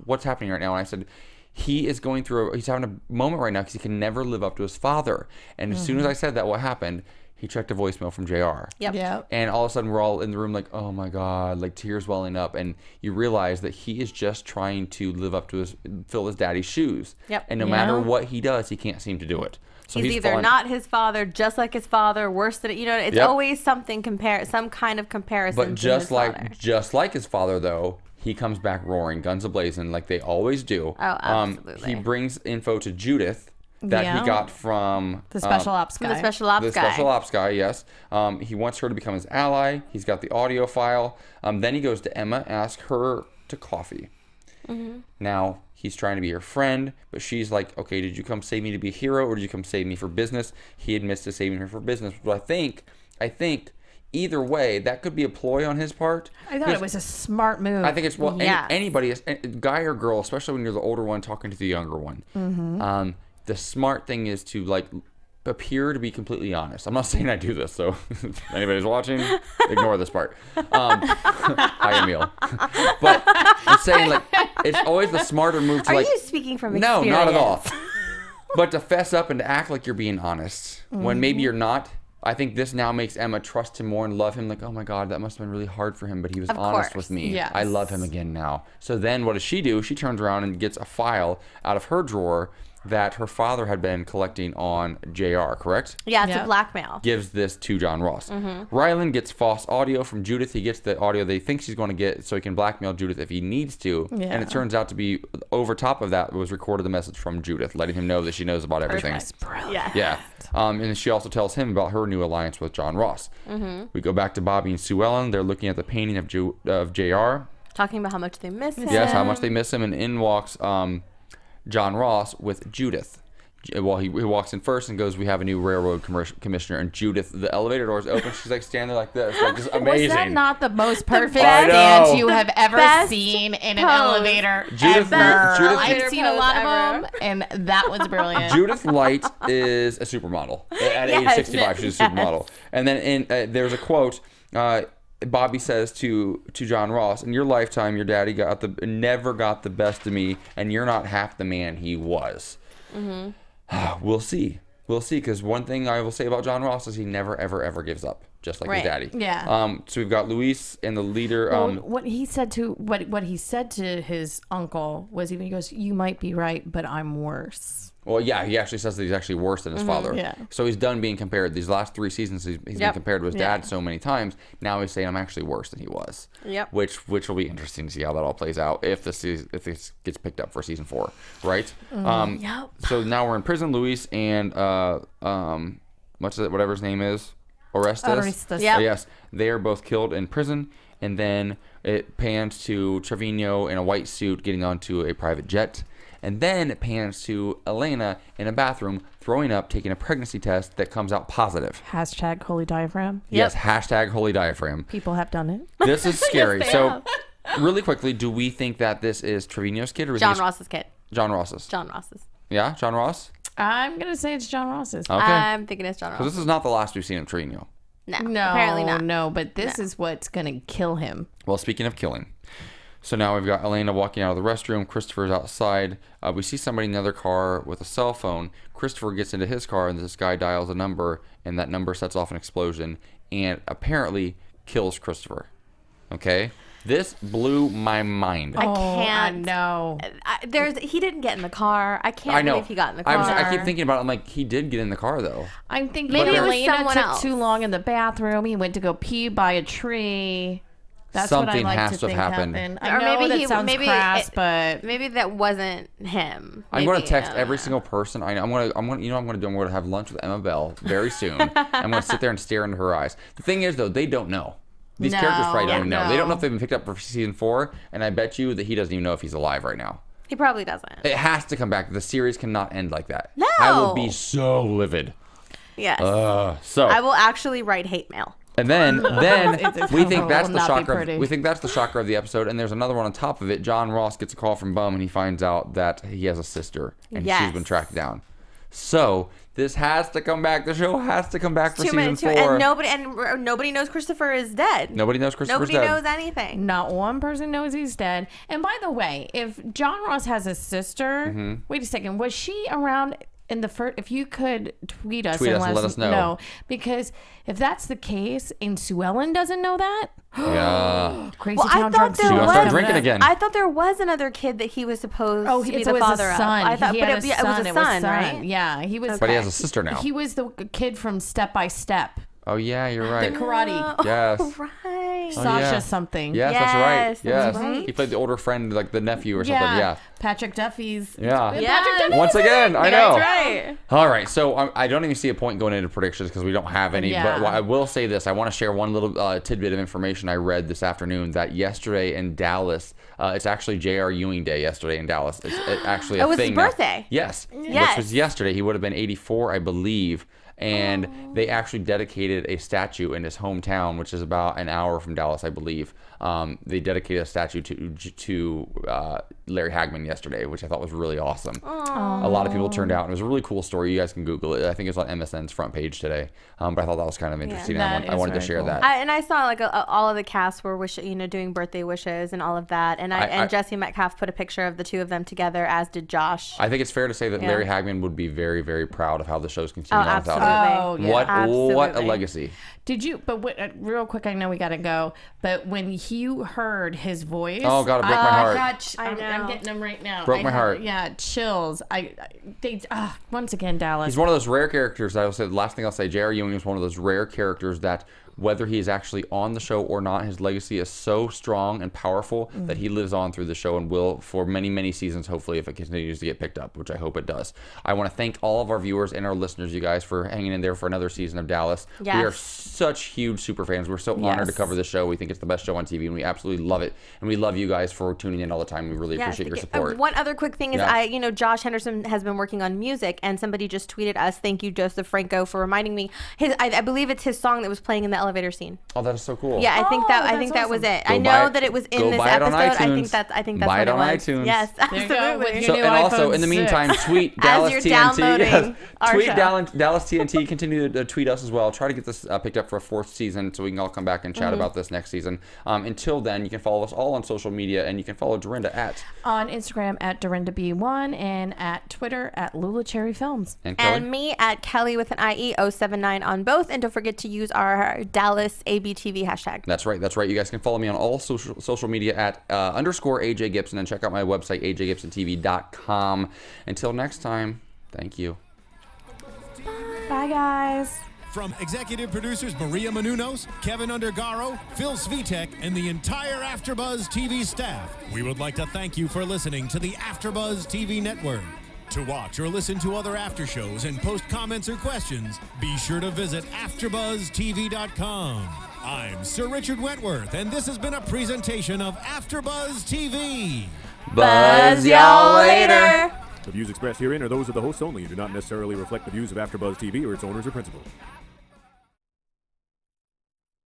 [SPEAKER 2] what's happening right now? And I said, he's having a moment right now because he can never live up to his father. And as soon as I said that, what happened? He checked a voicemail from JR.
[SPEAKER 3] Yep.
[SPEAKER 2] And all of a sudden, we're all in the room like, oh my God, like tears welling up. And you realize that he is just trying to live up to fill his daddy's shoes.
[SPEAKER 4] Yep.
[SPEAKER 2] And no matter what he does, he can't seem to do it. So
[SPEAKER 4] he's either not his father, just like his father, worse than it's always something some kind of comparison.
[SPEAKER 2] But
[SPEAKER 4] to
[SPEAKER 2] just
[SPEAKER 4] his father.
[SPEAKER 2] like his father, though, he comes back roaring, guns a-blazing, like they always do.
[SPEAKER 4] Oh, absolutely.
[SPEAKER 2] He brings info to Judith that he got from
[SPEAKER 3] the special ops guy.
[SPEAKER 4] The special ops
[SPEAKER 2] the
[SPEAKER 4] guy.
[SPEAKER 2] special ops guy, yes. He wants her to become his ally. He's got the audio file. Then he goes to Emma, asks her to coffee. Now, he's trying to be her friend, but she's like, okay, did you come save me to be a hero, or did you come save me for business? He admits to saving her for business. But I think either way, that could be a ploy on his part.
[SPEAKER 3] I thought it was a smart move.
[SPEAKER 2] I think it's,
[SPEAKER 4] Yes.
[SPEAKER 2] anybody, guy or girl, especially when you're the older one talking to the younger one. The smart thing is to appear to be completely honest. I'm not saying I do this, so if anybody's watching, ignore this part. Hi, Emil. But I'm saying it's always the smarter move to
[SPEAKER 4] Are you speaking from
[SPEAKER 2] no,
[SPEAKER 4] experience?
[SPEAKER 2] not at all. But to fess up and to act like you're being honest when maybe you're not. I think this now makes Emma trust him more and love him. Like, oh my God, that must have been really hard for him, but he was honest with me.
[SPEAKER 3] Yes.
[SPEAKER 2] I love him again now. So then what does she do? She turns around and gets a file out of her drawer that her father had been collecting on JR, correct?
[SPEAKER 4] Yeah, it's a blackmail.
[SPEAKER 2] Gives this to John Ross. Ryland gets false audio from Judith. He gets the audio they think she's going to get so he can blackmail Judith if he needs to. Yeah. And it turns out to be, over top of that, was recorded the message from Judith, letting him know that she knows about everything.
[SPEAKER 3] That's brilliant.
[SPEAKER 2] Yeah. And she also tells him about her new alliance with John Ross. We go back to Bobby and Sue Ellen. They're looking at the painting of JR.
[SPEAKER 4] Talking about how much they miss him.
[SPEAKER 2] Yes, how much they miss him. And in walks John Ross with Judith. Well, he walks in first and goes, we have a new railroad commissioner. And Judith, the elevator doors open. She's like standing there like this. Like, just amazing.
[SPEAKER 3] Was that not the most perfect dance you have ever seen in an elevator?
[SPEAKER 2] Judith,
[SPEAKER 3] I've seen a lot of them, and that was brilliant.
[SPEAKER 2] Judith Light is a supermodel. At age 65, she's a supermodel. And then there's a quote. Bobby says to John Ross, in your lifetime, your daddy never got the best of me, and you're not half the man he was. We'll see, because one thing I will say about John Ross is he never, ever, ever gives up, just like his daddy.
[SPEAKER 3] Yeah.
[SPEAKER 2] So we've got Luis and the leader.
[SPEAKER 3] What he said to his uncle was, he goes, "You might be right, but I'm worse."
[SPEAKER 2] Well, yeah, he actually says that he's actually worse than his father.
[SPEAKER 3] Yeah.
[SPEAKER 2] So he's done being compared. These last 3 seasons, he's been compared to his dad so many times. Now he's saying, I'm actually worse than he was.
[SPEAKER 4] Yep.
[SPEAKER 2] Which will be interesting to see how that all plays out if this gets picked up for season 4, right?
[SPEAKER 3] Yep.
[SPEAKER 2] So now we're in prison. Luis and whatever his name is, Orestes.
[SPEAKER 3] Yep.
[SPEAKER 2] Yes, they are both killed in prison, and then it pans to Trevino in a white suit getting onto a private jet. And then it pans to Elena in a bathroom throwing up, taking a pregnancy test that comes out positive.
[SPEAKER 3] # holy diaphragm.
[SPEAKER 2] Yes, # holy diaphragm.
[SPEAKER 3] People have done it.
[SPEAKER 2] This is scary. Yes, so, really quickly, do we think that this is Trevino's kid or is
[SPEAKER 4] John Ross's kid?
[SPEAKER 2] John Ross's.
[SPEAKER 4] John Ross's.
[SPEAKER 2] Yeah, John Ross?
[SPEAKER 3] I'm going to say it's John Ross's.
[SPEAKER 2] Okay.
[SPEAKER 4] I'm thinking it's John Ross.
[SPEAKER 2] Because this is not the last we've seen of Trevino.
[SPEAKER 4] No, apparently not.
[SPEAKER 3] No, but this is what's going to kill him.
[SPEAKER 2] Well, speaking of killing. So now we've got Elena walking out of the restroom. Christopher's outside. We see somebody in another car with a cell phone. Christopher gets into his car, and this guy dials a number, and that number sets off an explosion and apparently kills Christopher. Okay? This blew my mind.
[SPEAKER 4] I can't.
[SPEAKER 3] No.
[SPEAKER 4] He didn't get in the car. I can't believe he got in the car.
[SPEAKER 2] I keep thinking about it. I'm like, he did get in the car, though.
[SPEAKER 3] I'm thinking
[SPEAKER 4] maybe it was
[SPEAKER 3] Elena
[SPEAKER 4] someone
[SPEAKER 3] took
[SPEAKER 4] else.
[SPEAKER 3] too long in the bathroom. He went to go pee by a tree. That's
[SPEAKER 2] Something
[SPEAKER 3] what I like
[SPEAKER 2] has
[SPEAKER 3] to
[SPEAKER 2] to
[SPEAKER 3] think
[SPEAKER 2] have happened.
[SPEAKER 3] happened. I know that sounds crass, but
[SPEAKER 4] maybe that wasn't him.
[SPEAKER 2] I'm going to text every single person. I'm going to have lunch with Emma Bell very soon. I'm going to sit there and stare into her eyes. The thing is, though, they don't know. These characters probably don't even know. They don't know if they've been picked up for season 4, and I bet you that he doesn't even know if he's alive right now.
[SPEAKER 4] He probably doesn't.
[SPEAKER 2] It has to come back. The series cannot end like that.
[SPEAKER 4] No.
[SPEAKER 2] I would be so livid.
[SPEAKER 4] Yes.
[SPEAKER 2] So
[SPEAKER 4] I will actually write hate mail.
[SPEAKER 2] And then we think that's the
[SPEAKER 3] will not be
[SPEAKER 2] shocker.
[SPEAKER 3] pretty.
[SPEAKER 2] We think that's the shocker of the episode. And there's another one on top of it. John Ross gets a call from Bum, and he finds out that he has a sister, and she's been tracked down. So this has to come back. The show has to come back for season 4.
[SPEAKER 4] And nobody knows Christopher is dead.
[SPEAKER 2] Nobody knows Christopher's
[SPEAKER 4] Nobody
[SPEAKER 2] dead.
[SPEAKER 4] knows anything.
[SPEAKER 3] not one person knows he's dead. And by the way, if John Ross has a sister, wait a second, was she around in the first? If you could tweet us and let us know. Because if that's the case, and Sue Ellen doesn't know that,
[SPEAKER 2] Yeah.
[SPEAKER 3] Crazy
[SPEAKER 4] Well,
[SPEAKER 3] Town
[SPEAKER 4] I thought
[SPEAKER 3] Drugs.
[SPEAKER 4] there
[SPEAKER 2] She
[SPEAKER 4] was.
[SPEAKER 2] wants to start drinking again.
[SPEAKER 4] I thought there was another kid that he was supposed to be
[SPEAKER 3] it
[SPEAKER 4] the
[SPEAKER 3] was
[SPEAKER 4] father
[SPEAKER 3] a
[SPEAKER 4] of.
[SPEAKER 3] son.
[SPEAKER 4] I thought,
[SPEAKER 3] He
[SPEAKER 4] but
[SPEAKER 3] had
[SPEAKER 4] it was a son, right?
[SPEAKER 3] Yeah, he was.
[SPEAKER 2] But he has a sister now.
[SPEAKER 3] He was the kid from Step by Step.
[SPEAKER 2] Oh, yeah, you're right.
[SPEAKER 3] The karate.
[SPEAKER 2] Yes.
[SPEAKER 4] Right.
[SPEAKER 3] Sasha
[SPEAKER 2] yeah.
[SPEAKER 3] something.
[SPEAKER 2] Yes, that's right.
[SPEAKER 4] Yes,
[SPEAKER 2] Yes.
[SPEAKER 4] that's right.
[SPEAKER 2] He played the older friend, like the nephew or something. Yeah.
[SPEAKER 3] Patrick Duffy's.
[SPEAKER 2] Yeah.
[SPEAKER 3] Patrick Duffy's
[SPEAKER 2] Once again, I know.
[SPEAKER 4] That's right.
[SPEAKER 2] All right, so I don't even see a point going into predictions because we don't have any.
[SPEAKER 3] Yeah.
[SPEAKER 2] But I will say this: I want to share one little tidbit of information I read this afternoon. That yesterday in Dallas, it's actually J.R. Ewing Day. Yesterday in Dallas, it's actually a
[SPEAKER 4] It was his
[SPEAKER 2] thing now.
[SPEAKER 4] birthday.
[SPEAKER 2] Yes,
[SPEAKER 4] Yes.
[SPEAKER 2] which was yesterday. He would have been 84, I believe. And they actually dedicated a statue in his hometown, which is about an hour from Dallas, I believe. They dedicated a statue to Larry Hagman yesterday, which I thought was really awesome. A lot of people turned out. And it was a really cool story. You guys can Google it. I think it's on MSN's front page today. But I thought that was kind of interesting.
[SPEAKER 3] that
[SPEAKER 2] I wanted to
[SPEAKER 3] is
[SPEAKER 2] share
[SPEAKER 3] very
[SPEAKER 2] that.
[SPEAKER 4] I saw like all of the cast were doing birthday wishes and all of that, and Jesse Metcalfe put a picture of the two of them together, as did Josh.
[SPEAKER 2] I think it's fair to say that Larry Hagman would be very, very proud of how the show's continuing on without him.
[SPEAKER 3] Oh, yeah.
[SPEAKER 2] What a
[SPEAKER 4] Absolutely.
[SPEAKER 2] legacy.
[SPEAKER 3] Did you? But real quick, I know we gotta go. But when you heard his voice,
[SPEAKER 2] Oh, God, it broke my heart.
[SPEAKER 3] I'm
[SPEAKER 4] know.
[SPEAKER 3] getting them right now.
[SPEAKER 2] Broke my heart.
[SPEAKER 3] Yeah, chills. Once again, Dallas.
[SPEAKER 2] He's one of those rare characters. I will say the last thing I'll say. J.R. Ewing is one of those rare characters that, whether he is actually on the show or not, his legacy is so strong and powerful that he lives on through the show and will for many, many seasons, hopefully, if it continues to get picked up, which I hope it does. I want to thank all of our viewers and our listeners, you guys, for hanging in there for another season of Dallas.
[SPEAKER 4] Yes.
[SPEAKER 2] We are such huge super fans. We're so honored to cover the show. We think it's the best show on TV, and we absolutely love it. And we love you guys for tuning in all the time. We really appreciate your support.
[SPEAKER 4] One other quick thing is, Josh Henderson has been working on music, and somebody just tweeted us, thank you, Joseph Franco, for reminding me. I believe it's his song that was playing in the elevator scene.
[SPEAKER 2] Oh, that is so cool.
[SPEAKER 4] Yeah, I think that was it. I know that it was in this episode. I think that's
[SPEAKER 2] buy
[SPEAKER 4] what
[SPEAKER 2] it on
[SPEAKER 4] it was.
[SPEAKER 2] iTunes.
[SPEAKER 4] Yes,
[SPEAKER 3] There you go,
[SPEAKER 4] absolutely.
[SPEAKER 3] with
[SPEAKER 2] So,
[SPEAKER 3] your
[SPEAKER 2] and
[SPEAKER 3] new
[SPEAKER 2] also,
[SPEAKER 3] iPhone
[SPEAKER 2] in the
[SPEAKER 3] 6.
[SPEAKER 2] meantime, tweet Dallas
[SPEAKER 4] you're
[SPEAKER 2] TNT.
[SPEAKER 4] downloading our
[SPEAKER 2] tweet
[SPEAKER 4] show.
[SPEAKER 2] Dallas TNT. Continue to tweet us as well. Try to get this picked up for a 4th season so we can all come back and chat about this next season. Until then, you can follow us all on social media, and you can follow Dorinda
[SPEAKER 3] on Instagram at DorindaB1 and at Twitter at Lula Cherry Films.
[SPEAKER 2] and Kellie.
[SPEAKER 4] And me at Kellie with an IE 079 on both. And don't forget to use our Dallas ABTV hashtag.
[SPEAKER 2] That's right. You guys can follow me on all social media at _ AJ Gibson, and check out my website, ajgibsontv.com. Until next time, thank you.
[SPEAKER 3] Bye, guys.
[SPEAKER 1] From executive producers Maria Menounos, Kevin Undergaro, Phil Svitek, and the entire AfterBuzz TV staff, we would like to thank you for listening to the AfterBuzz TV network. To watch or listen to other after shows and post comments or questions, be sure to visit AfterBuzzTV.com. I'm Sir Richard Wentworth, and this has been a presentation of AfterBuzz TV.
[SPEAKER 4] Buzz y'all later.
[SPEAKER 5] The views expressed herein are those of the hosts only and do not necessarily reflect the views of AfterBuzz TV or its owners or principals.